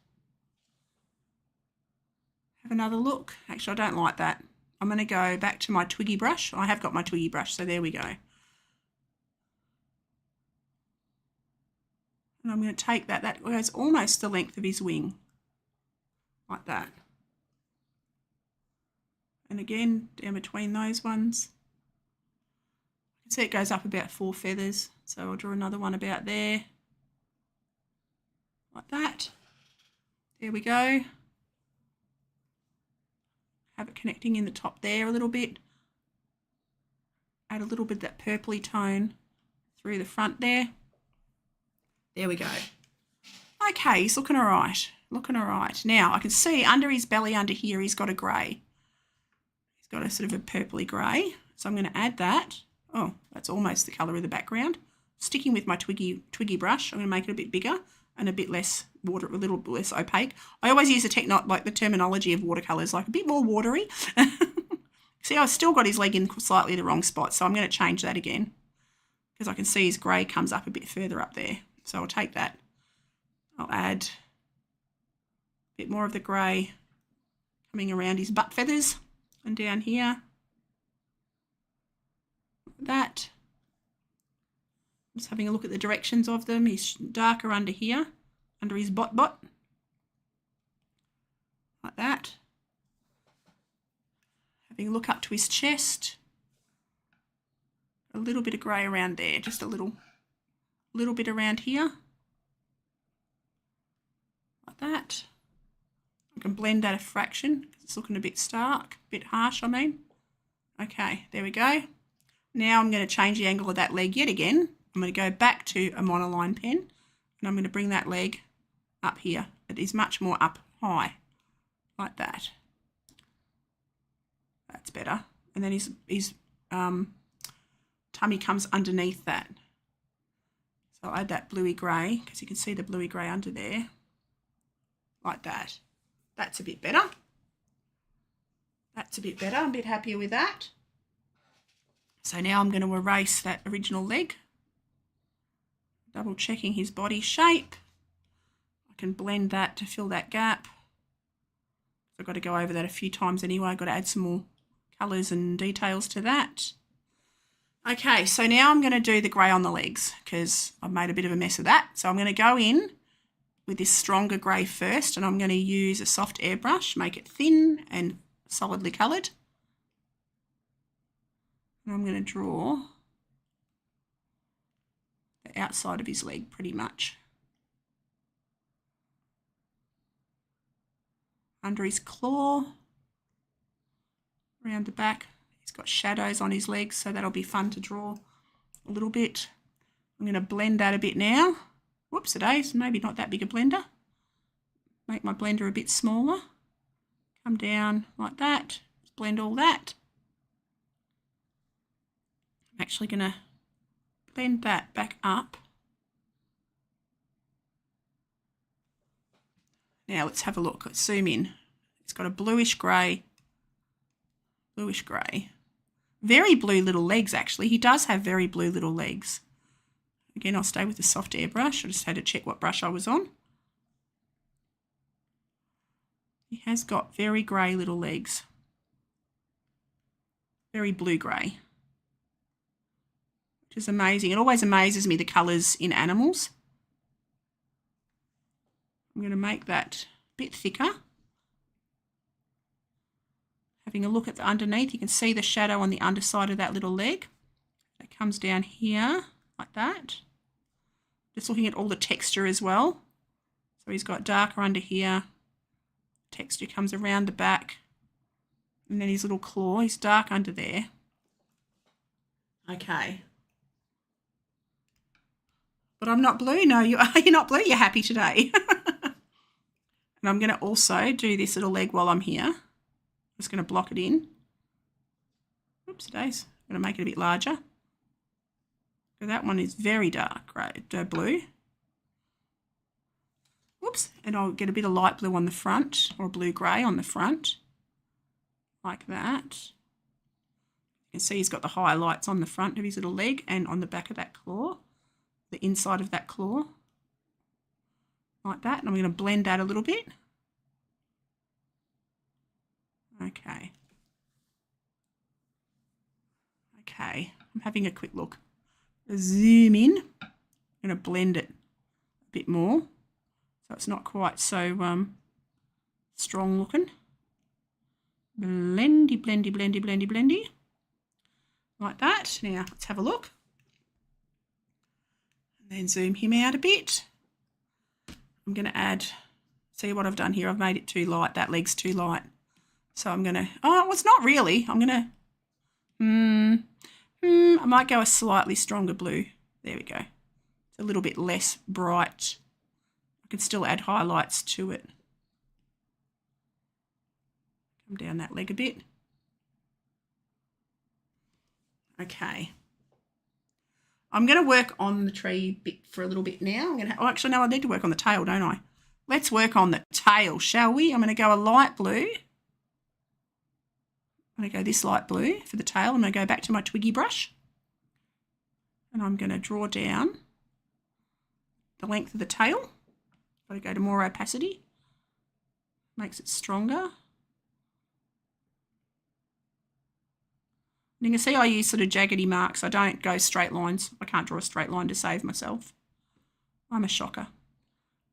Have another look. Actually, I don't like that. I'm going to go back to my Twiggy brush. I have got my Twiggy brush, so there we go. And I'm going to take that. That goes almost the length of his wing. Like that. And again, down between those ones. You can see it goes up about 4 feathers. So I'll draw another one about there. Like that. There we go. Have it connecting in the top there a little bit. Add a little bit of that purpley tone through the front there. There we go. Okay, he's looking all right. Looking all right. Now, I can see under his belly, under here, he's got a grey. He's got a sort of a purpley grey. So I'm going to add that. Oh, that's almost the colour of the background. Sticking with my Twiggy brush, I'm going to make it a bit bigger and a bit less water, a little bit less opaque. I always use the terminology of watercolours, like a bit more watery. See, I've still got his leg in slightly the wrong spot, so I'm going to change that again because I can see his grey comes up a bit further up there. So I'll take that. I'll add a bit more of the grey coming around his butt feathers and down here. Like that. Just having a look at the directions of them. He's darker under here, under his bot. Like that. Having a look up to his chest. A little bit of grey around there, just a little bit around here. Like that. I can blend that a fraction because it's looking a bit stark, a bit harsh, I mean. Okay, there we go. Now I'm going to change the angle of that leg yet again. I'm going to go back to a monoline pen and I'm going to bring that leg up here. It is much more up high, like that. That's better. And then his tummy comes underneath that. So I'll add that bluey grey because you can see the bluey grey under there, like that. That's a bit better. That's a bit better. I'm a bit happier with that. So now I'm going to erase that original leg. Double checking his body shape. I can blend that to fill that gap. I've got to go over that a few times anyway. I've got to add some more colours and details to that. Okay, so now I'm going to do the grey on the legs because I've made a bit of a mess of that. So I'm going to go in with this stronger grey first and I'm going to use a soft airbrush, make it thin and solidly coloured. And I'm going to draw the outside of his leg pretty much. Under his claw, around the back. He's got shadows on his legs, so that'll be fun to draw a little bit. I'm going to blend that a bit now. Whoops-a-days, maybe not that big a blender. Make my blender a bit smaller. Come down like that. Blend all that. I'm actually going to blend that back up. Now let's have a look. Let's zoom in. It's got a bluish grey. Bluish grey. Very blue little legs actually. He does have very blue little legs. Again, I'll stay with the soft airbrush. I just had to check what brush I was on. He has got very grey little legs. Very blue grey. Which is amazing. It always amazes me, the colours in animals. I'm going to make that a bit thicker. Having a look at the underneath, you can see the shadow on the underside of that little leg. It comes down here like that. Just looking at all the texture as well. So he's got darker under here. Texture comes around the back. And then his little claw, he's dark under there. Okay. But I'm not blue. No, you're not blue. You're happy today. And I'm going to also do this little leg while I'm here. I'm just going to block it in. Oops-a-days. I'm going to make it a bit larger. So that one is very dark, right? Blue. Whoops. And I'll get a bit of light blue on the front, or blue-grey on the front. like that. You can see he's got the highlights on the front of his little leg and on the back of that claw, the inside of that claw, like that. And I'm going to blend that a little bit. Okay. Okay, I'm having a quick look. Zoom in. I'm going to blend it a bit more so it's not quite so strong looking. Blendy, blendy, blendy, blendy, blendy. Like that. Now, let's have a look. And then zoom him out a bit. I'm going to add, see what I've done here? I've made it too light. That leg's too light. So I'm going to, oh, well, it's not really. I'm going to, I might go a slightly stronger blue. There we go. It's a little bit less bright. I can still add highlights to it. Come down that leg a bit. Okay. I'm going to work on the tree bit for a little bit now. Actually, no, I need to work on the tail, don't I? Let's work on the tail, shall we? I'm going to go a light blue. I'm going to go this light blue for the tail. I'm going to go back to my twiggy brush. And I'm going to draw down the length of the tail. Got to go to more opacity. Makes it stronger. And you can see I use sort of jaggedy marks. I don't go straight lines. I can't draw a straight line to save myself. I'm a shocker.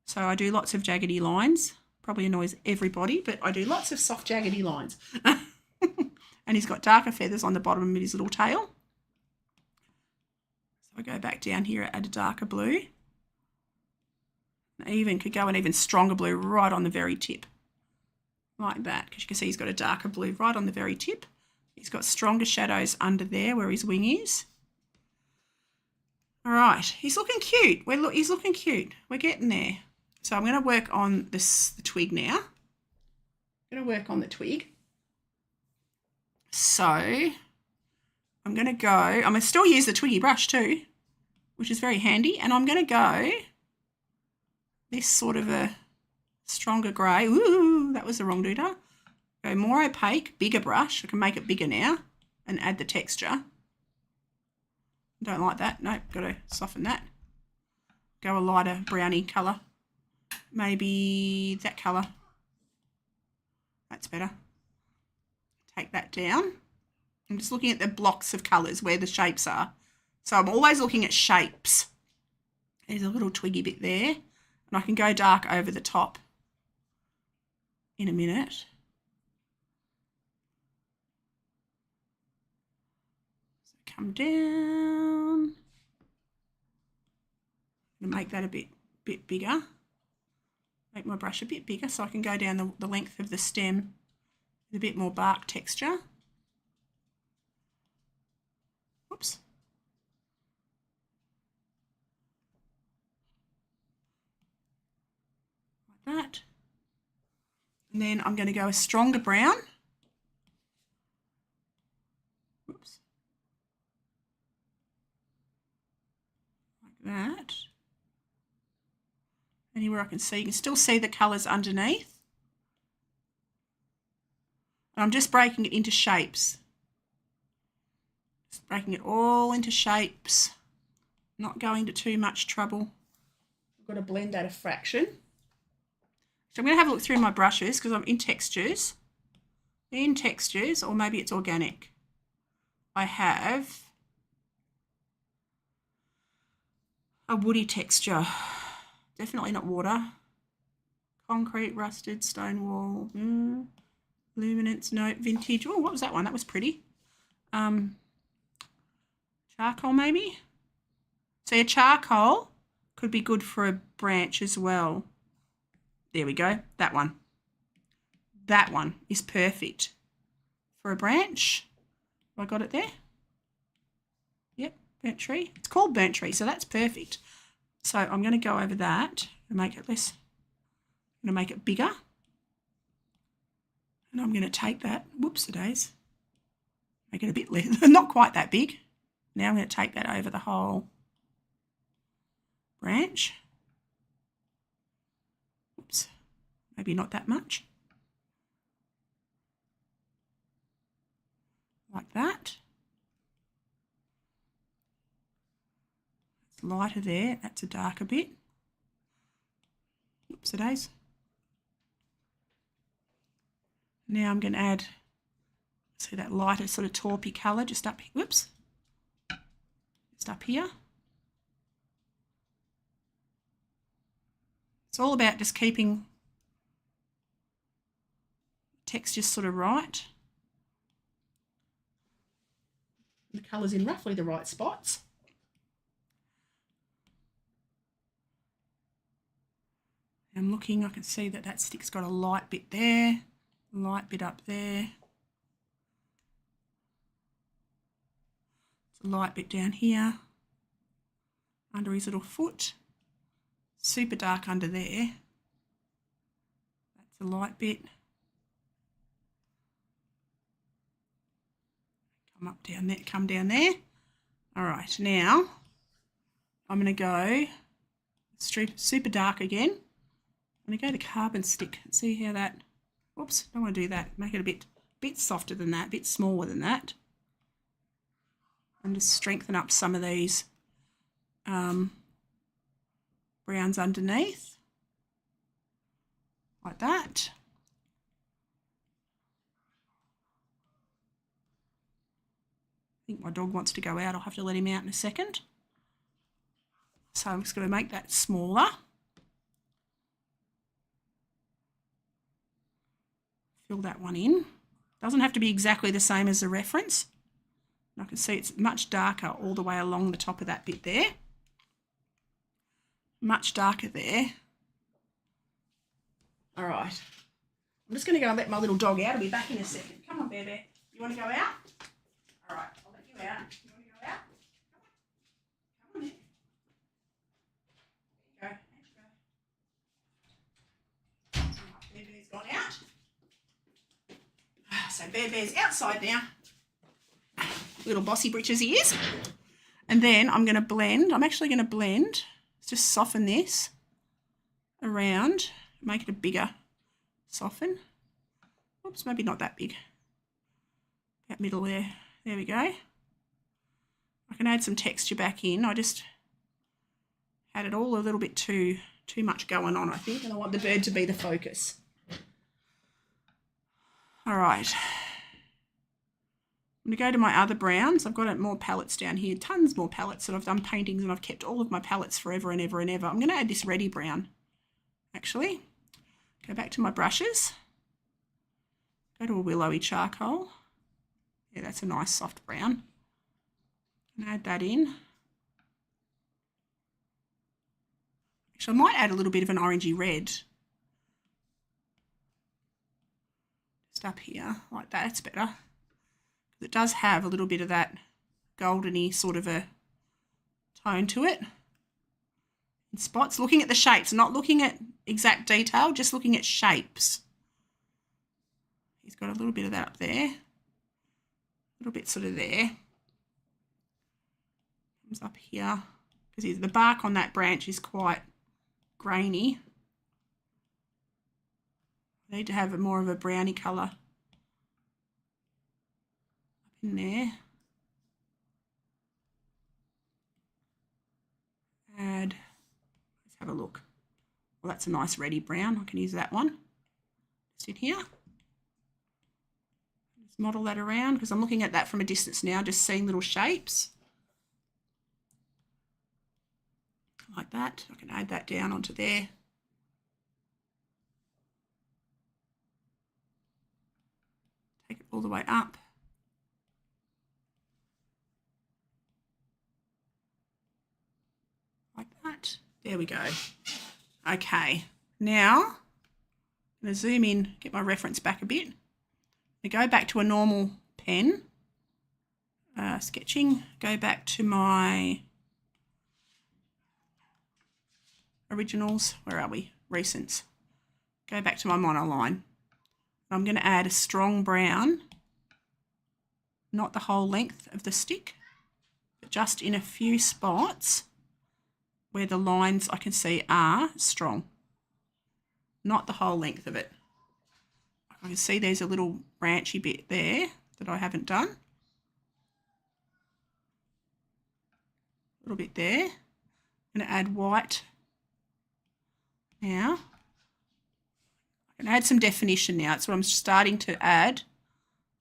So I do lots of jaggedy lines. Probably annoys everybody, but I do lots of soft jaggedy lines. And he's got darker feathers on the bottom of his little tail. So I go back down here, add a darker blue. I even could go an even stronger blue right on the very tip. Like that, because you can see he's got a darker blue right on the very tip. He's got stronger shadows under there where his wing is. All right, he's looking cute. He's looking cute. We're getting there. So I'm going to work on the twig now. I'm going to work on the twig. So I'm going to still use the twiggy brush too, which is very handy. And I'm going to go this sort of a stronger grey. Ooh, that was the wrong doodah. Go more opaque, bigger brush. I can make it bigger now and add the texture. Don't like that. Nope, got to soften that. Go a lighter browny colour. Maybe that colour. That's better. Take that down. I'm just looking at the blocks of colours where the shapes are. So I'm always looking at shapes. There's a little twiggy bit there. And I can go dark over the top in a minute. So come down. I'm going to make that a bit bigger. Make my brush a bit bigger so I can go down the length of the stem with a bit more bark texture. Whoops. Like that. And then I'm going to go a stronger brown. Whoops. Like that. Anywhere I can see, you can still see the colours underneath. And I'm just breaking it into shapes. Just breaking it all into shapes. Not going to too much trouble. I've got to blend at a fraction. So I'm going to have a look through my brushes because I'm in textures. In textures, or maybe it's organic. I have a woody texture. Definitely not water. Concrete, rusted, stone wall. Luminance, no, vintage. Oh, what was that one? That was pretty. Charcoal maybe? See, a charcoal could be good for a branch as well. There we go. That one. That one is perfect for a branch. Have I got it there? Yep, burnt tree. It's called burnt tree, so that's perfect. So I'm going to go over that and make it less. I'm going to make it bigger. And I'm going to take that, whoops-a-days, make it a bit less, not quite that big. Now I'm going to take that over the whole branch. Oops, maybe not that much. like that. It's lighter there, that's a darker bit. Oops, it is. Now I'm going to add, see that lighter sort of taupey colour just up here, whoops, just up here. It's all about just keeping texture sort of right. The colour's in roughly the right spots. I'm looking, I can see that that stick's got a light bit there, light bit up there. It's a light bit down here, under his little foot. Super dark under there. That's a light bit. Come up down there, come down there. All right, now I'm going to go super dark again. I'm going to go to carbon stick and see how that, whoops, don't want to do that. Make it a bit softer than that, a bit smaller than that. And just strengthen up some of these browns underneath, like that. I think my dog wants to go out. I'll have to let him out in a second. So I'm just going to make that smaller. Fill that one in. Doesn't have to be exactly the same as the reference. And I can see it's much darker all the way along the top of that bit there. Much darker there. All right. I'm just going to go and let my little dog out. I'll be back in a second. Come on, Bear Bear. You want to go out? All right, I'll let you out. You want to go out? Come on. Come on in. There you go. Bear Bear's gone out. So Bear Bear's outside now. Little bossy britches he is. And then I'm going to blend. I'm actually going to blend. Just soften this around. Make it a bigger soften. Oops, maybe not that big. That middle there. There we go. I can add some texture back in. I just had it all a little bit too much going on, I think, and I want the bird to be the focus. All right. I'm going to go to my other browns. I've got more palettes down here, tons more palettes, and I've done paintings and I've kept all of my palettes forever and ever and ever. I'm going to add this reddy brown, actually. Go back to my brushes. Go to a willowy charcoal. Yeah, that's a nice soft brown. And add that in. Actually, I might add a little bit of an orangey red. Just up here, like that, it's better. It does have a little bit of that goldeny sort of a tone to it. In spots, looking at the shapes, not looking at exact detail, just looking at shapes. He's got a little bit of that up there. A little bit sort of there. Comes up here. Because the bark on that branch is quite grainy. I need to have more of a browny colour in there. Add, let's have a look. Well, that's a nice reddy brown. I can use that one. Just in here. Just model that around because I'm looking at that from a distance now, just seeing little shapes. Like that. I can add that down onto there. Take it all the way up. Like that. There we go. Okay, now I'm going to zoom in, get my reference back a bit. I go back to a normal pen, sketching, go back to my originals. Where are we? Recents. Go back to my monoline. I'm going to add a strong brown, not the whole length of the stick, but just in a few spots where the lines I can see are strong, not the whole length of it. I can see there's a little branchy bit there that I haven't done. little bit there. I'm going to add white now. I can add some definition now. So I'm starting to add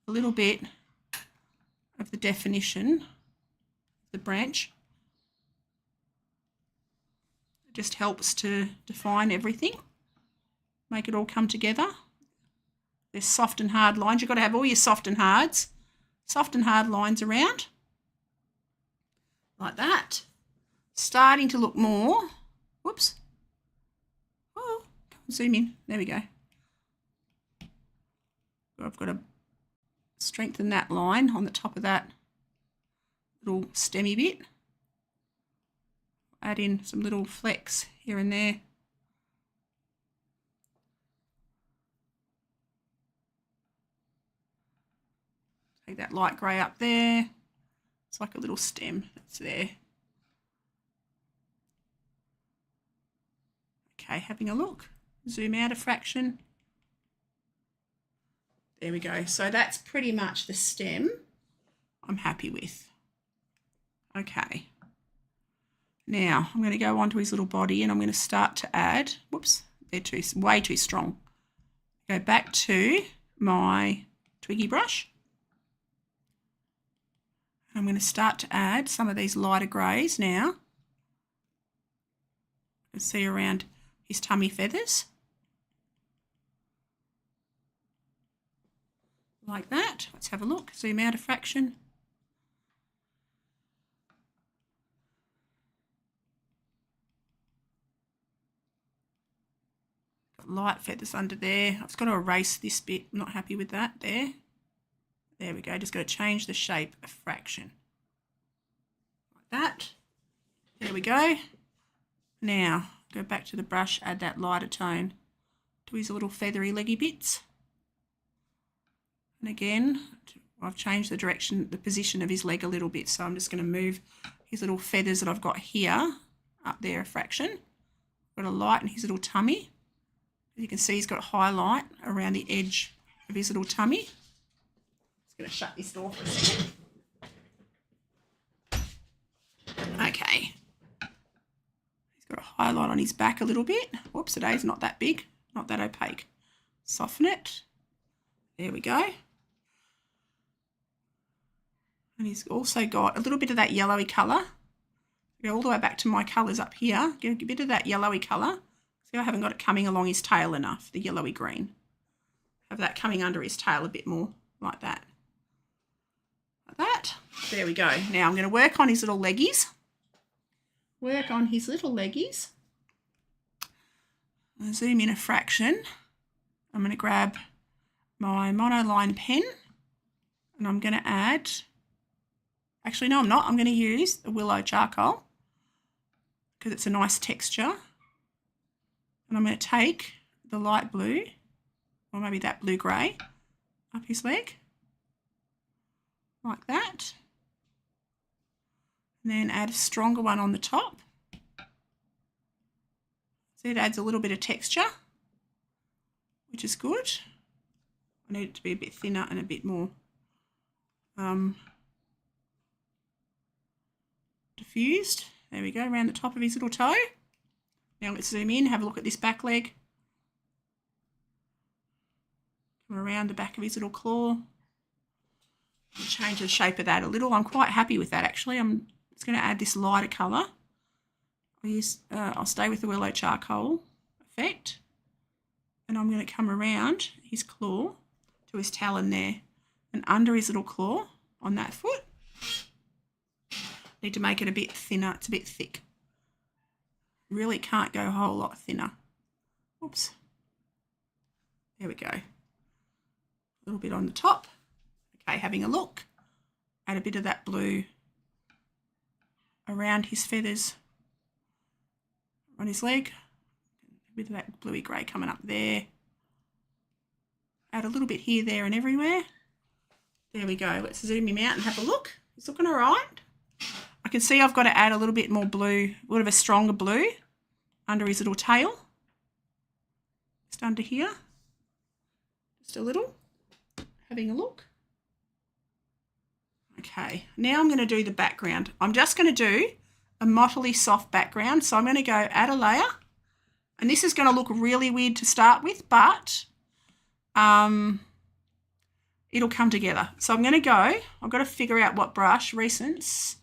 a little bit of the definition, the branch. It just helps to define everything, make it all come together. There's soft and hard lines. You've got to have all your soft and hard lines around, like that. Starting to look more, whoops, oh, zoom in, there we go. I've got to strengthen that line on the top of that little stemmy bit. Add in some little flecks here and there. Take that light grey up there. It's like a little stem that's there. Okay, having a look. Zoom out a fraction. There we go. So that's pretty much the stem I'm happy with. Okay. Now I'm going to go onto his little body and I'm going to start to add, whoops, they're way too strong. Go back to my Twiggy brush. I'm going to start to add some of these lighter greys now. You can see around his tummy feathers. Like that. Let's have a look. Zoom out a fraction. Got light feathers under there. I've got to erase this bit. I'm not happy with that there. There we go. Just got to change the shape a fraction. Like that. There we go. Now, go back to the brush, add that lighter tone to his little feathery leggy bits. And again, I've changed the direction, the position of his leg a little bit. So I'm just going to move his little feathers that I've got here up there a fraction. Got a light in his little tummy. As you can see, he's got highlight around the edge of his little tummy. Going to shut this door for a second. Okay. He's got a highlight on his back a little bit. Whoops, today's not that big, not that opaque. Soften it. There we go. And he's also got a little bit of that yellowy colour. Go all the way back to my colours up here. Get a bit of that yellowy colour. See, I haven't got it coming along his tail enough, the yellowy green. Have that coming under his tail a bit more, like that. Like that. There we go. Now I'm going to work on his little leggies. Work on his little leggies. I'll zoom in a fraction. I'm going to grab my monoline pen and I'm going to add, actually no I'm not, I'm going to use the Willow charcoal because it's a nice texture. And I'm going to take the light blue, or maybe that blue grey, up his leg. Like that. And then add a stronger one on the top. So it adds a little bit of texture, which is good. I need it to be a bit thinner and a bit more diffused. There we go, around the top of his little toe. Now let's zoom in, have a look at this back leg. Come around the back of his little claw. Change the shape of that a little. I'm quite happy with that actually. I'm just going to add this lighter colour. I'll stay with the Willow charcoal effect. And I'm going to come around his claw to his talon there and under his little claw on that foot. Need to make it a bit thinner. It's a bit thick. Really can't go a whole lot thinner. Oops. There we go. A little bit on the top. Okay, having a look. Add a bit of that blue around his feathers on his leg. A bit of that bluey grey coming up there. Add a little bit here, there and everywhere. There we go. Let's zoom him out and have a look. He's looking all right. I can see I've got to add a little bit more blue, a little bit of a stronger blue under his little tail. Just under here. Just a little. Having a look. Okay, now I'm going to do the background. I'm just going to do a mottly soft background. So I'm going to go add a layer. And this is going to look really weird to start with, but it'll come together. So I'm going to go, I've got to figure out what brush, Recents.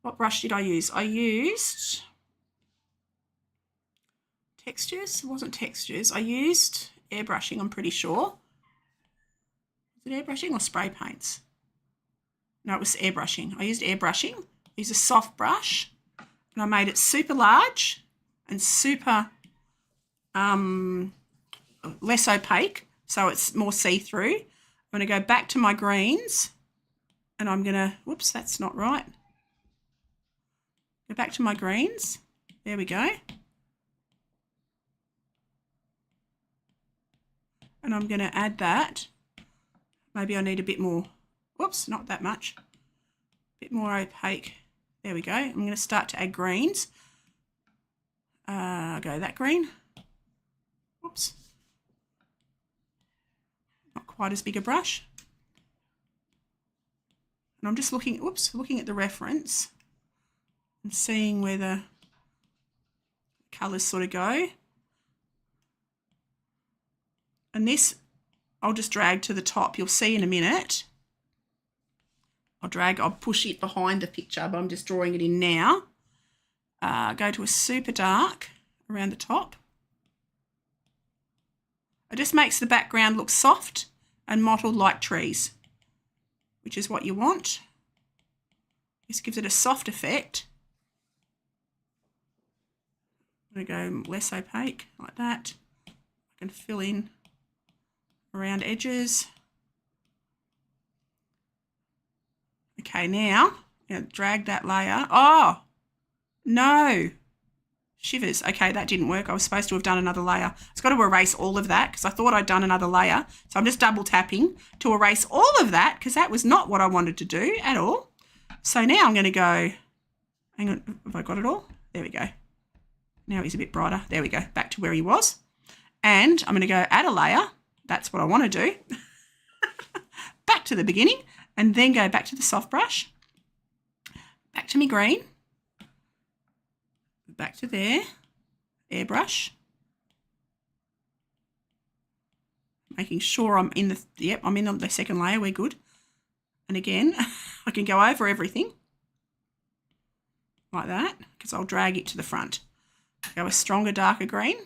What brush did I use? I used Textures. It wasn't Textures. I used airbrushing, I'm pretty sure. Is it airbrushing or spray paints? No, it was airbrushing. I used airbrushing. I used a soft brush and I made it super large and super less opaque, so it's more see-through. I'm going to go back to my greens and I'm going to, whoops, that's not right. Go back to my greens. There we go. And I'm going to add that. Maybe I need a bit more, whoops, not that much. A bit more opaque. There we go. I'm going to start to add greens. Go that green. Whoops. Not quite as big a brush. And I'm just looking, whoops, looking at the reference and seeing where the colours sort of go. And this I'll just drag to the top. You'll see in a minute. I'll push it behind the picture, but I'm just drawing it in now. Go to a super dark around the top. It just makes the background look soft and mottled like trees, which is what you want. This gives it a soft effect. I'm going to go less opaque like that. I can fill in around edges. Okay, now I'm going to drag that layer. Oh, no. Shivers. Okay, that didn't work. I was supposed to have done another layer. It's got to erase all of that because I thought I'd done another layer. So I'm just double tapping to erase all of that because that was not what I wanted to do at all. So now I'm going to go, hang on, have I got it all? There we go. Now he's a bit brighter. There we go, back to where he was. And I'm going to go add a layer. That's what I want to do. Back to the beginning and then go back to the soft brush. Back to me green. Back to there, airbrush. Making sure I'm in the, yep, I'm in on the second layer, we're good. And again, I can go over everything like that because I'll drag it to the front. Go a stronger, darker green.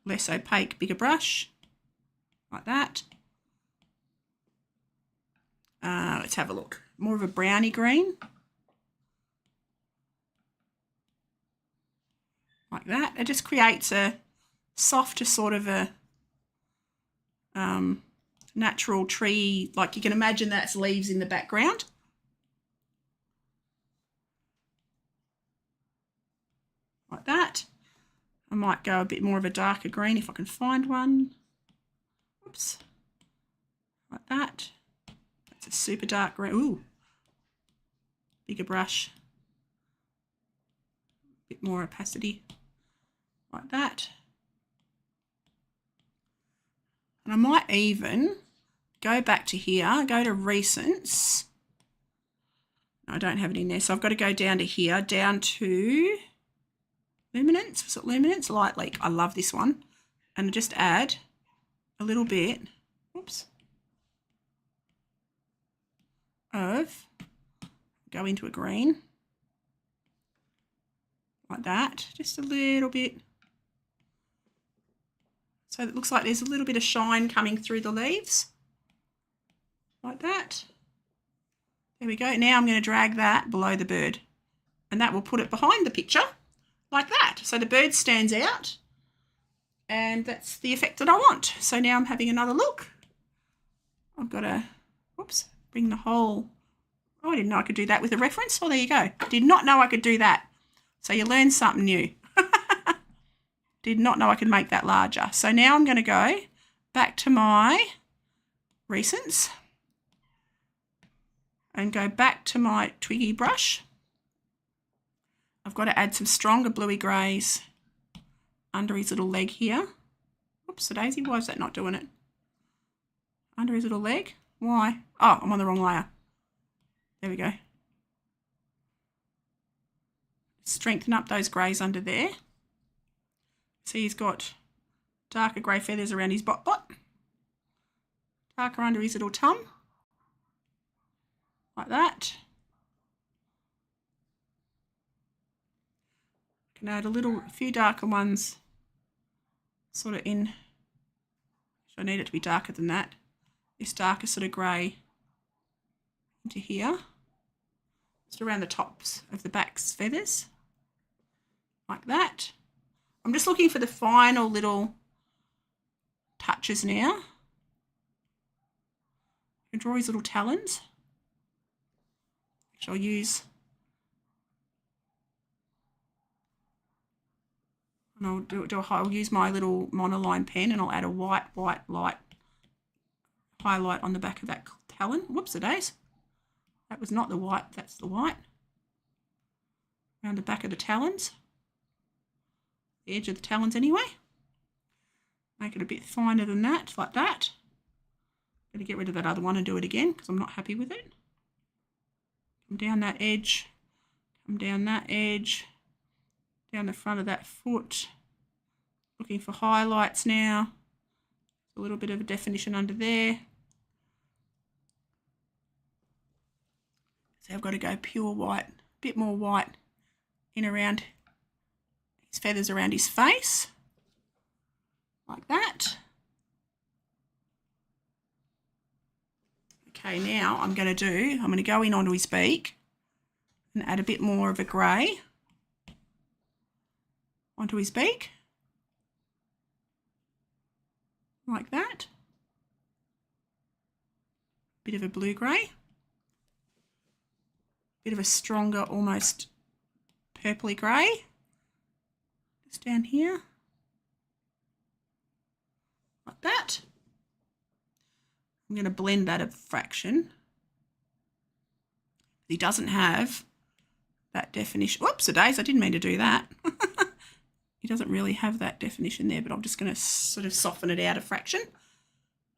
Less opaque, bigger brush, like that. Let's have a look. More of a browny green. Like that. It just creates a softer sort of a natural tree, like you can imagine that's leaves in the background. Like that. I might go a bit more of a darker green if I can find one. Oops. Like that. That's a super dark green. Ooh. Bigger brush. Bit more opacity. Like that. And I might even go back to here, go to Recents. No, I don't have it in there, so I've got to go down to here, down to Luminance. Was it Luminance? Light Leak. I love this one. And just add a little bit, oops, of, go into a green. Like that, just a little bit. So it looks like there's a little bit of shine coming through the leaves. Like that. There we go. Now I'm going to drag that below the bird. And that will put it behind the picture like that. So the bird stands out. And that's the effect that I want. So now I'm having another look. I've got to, whoops, bring the whole, oh, I didn't know I could do that with a reference. Oh, there you go. Did not know I could do that. So you learn something new. Did not know I could make that larger. So now I'm going to go back to my Recents and go back to my Twiggy brush. I've got to add some stronger bluey greys under his little leg here. Oops, a daisy, why is that not doing it? Under his little leg, why? Oh, I'm on the wrong layer. There we go. strengthen up those greys under there. See, he's got darker grey feathers around his bot, darker under his little tum, like that. Can add a few darker ones sort of in. I need it to be darker than that. This darker sort of grey into here, just around the tops of the back's feathers, like that. I'm just looking for the final little touches now. I can draw his little talons, which I'll use. And I'll use my little monoline pen and I'll add a white light highlight on the back of that talon. Whoops-a-days. That was not the white, that's the white. Around the back of the talons. The edge of the talons anyway. Make it a bit finer than that, like that. Better get rid of that other one and do it again because I'm not happy with it. Come down that edge, come down that edge, down the front of that foot. Looking for highlights now. A little bit of a definition under there. So I've got to go pure white, a bit more white in around his feathers around his face, like that. Okay, now I'm going to go in onto his beak and add a bit more of a grey onto his beak, like that. Bit of a blue-grey. Bit of a stronger, almost purpley grey. Just down here. Like that. I'm going to blend that a fraction. He doesn't have that definition. Whoops-a-days, I didn't mean to do that. He doesn't really have that definition there, but I'm just going to sort of soften it out a fraction.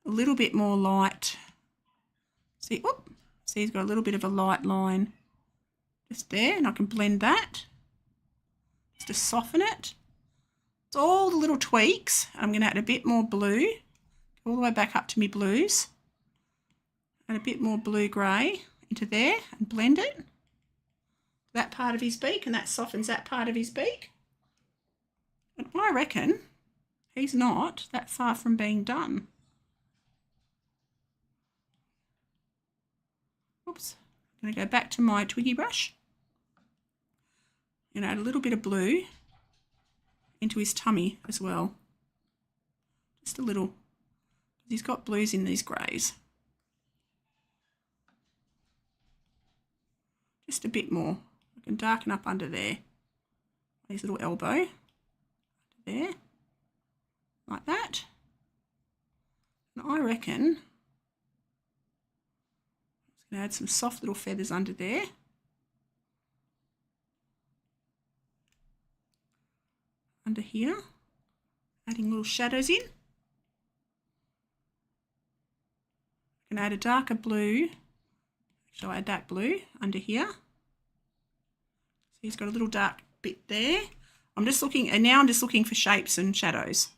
A little bit more light. See, see, he's got a little bit of a light line just there, and I can blend that just to soften it. It's all the little tweaks. I'm going to add a bit more blue, all the way back up to my blues. Add a bit more blue-grey into there and blend it. That part of his beak, and that softens that part of his beak. And I reckon he's not that far from being done. Oops. I'm going to go back to my Twiggy brush and add a little bit of blue into his tummy as well. Just a little. He's got blues in these greys. Just a bit more. I can darken up under there. His little elbow. There. Like that. And I reckon I'm going to add some soft little feathers under there. Under here. Adding little shadows in. I'm going to add a darker blue. Actually, I'll add dark blue under here. So he's got a little dark bit there. I'm just looking, and now I'm just looking for shapes and shadows.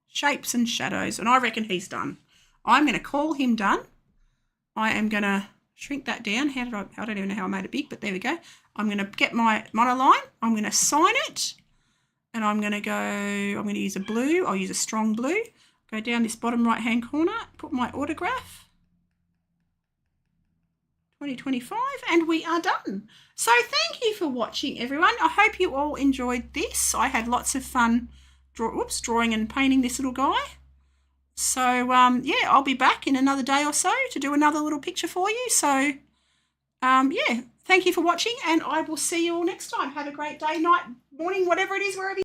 Shapes and shadows, and I reckon he's done. I'm going to call him done. I am going to shrink that down. I don't even know how I made it big, but there we go. I'm going to get my monoline. I'm going to sign it, and I'm going to use a blue. I'll use a strong blue. Go down this bottom right-hand corner, put my autograph. 2025, and we are done. So thank you for watching, everyone. I hope you all enjoyed this. I had lots of fun drawing and painting this little guy. So yeah, I'll be back in another day or so to do another little picture for you. So yeah, thank you for watching, and I will see you all next time. Have a great day, night, morning, whatever it is, wherever you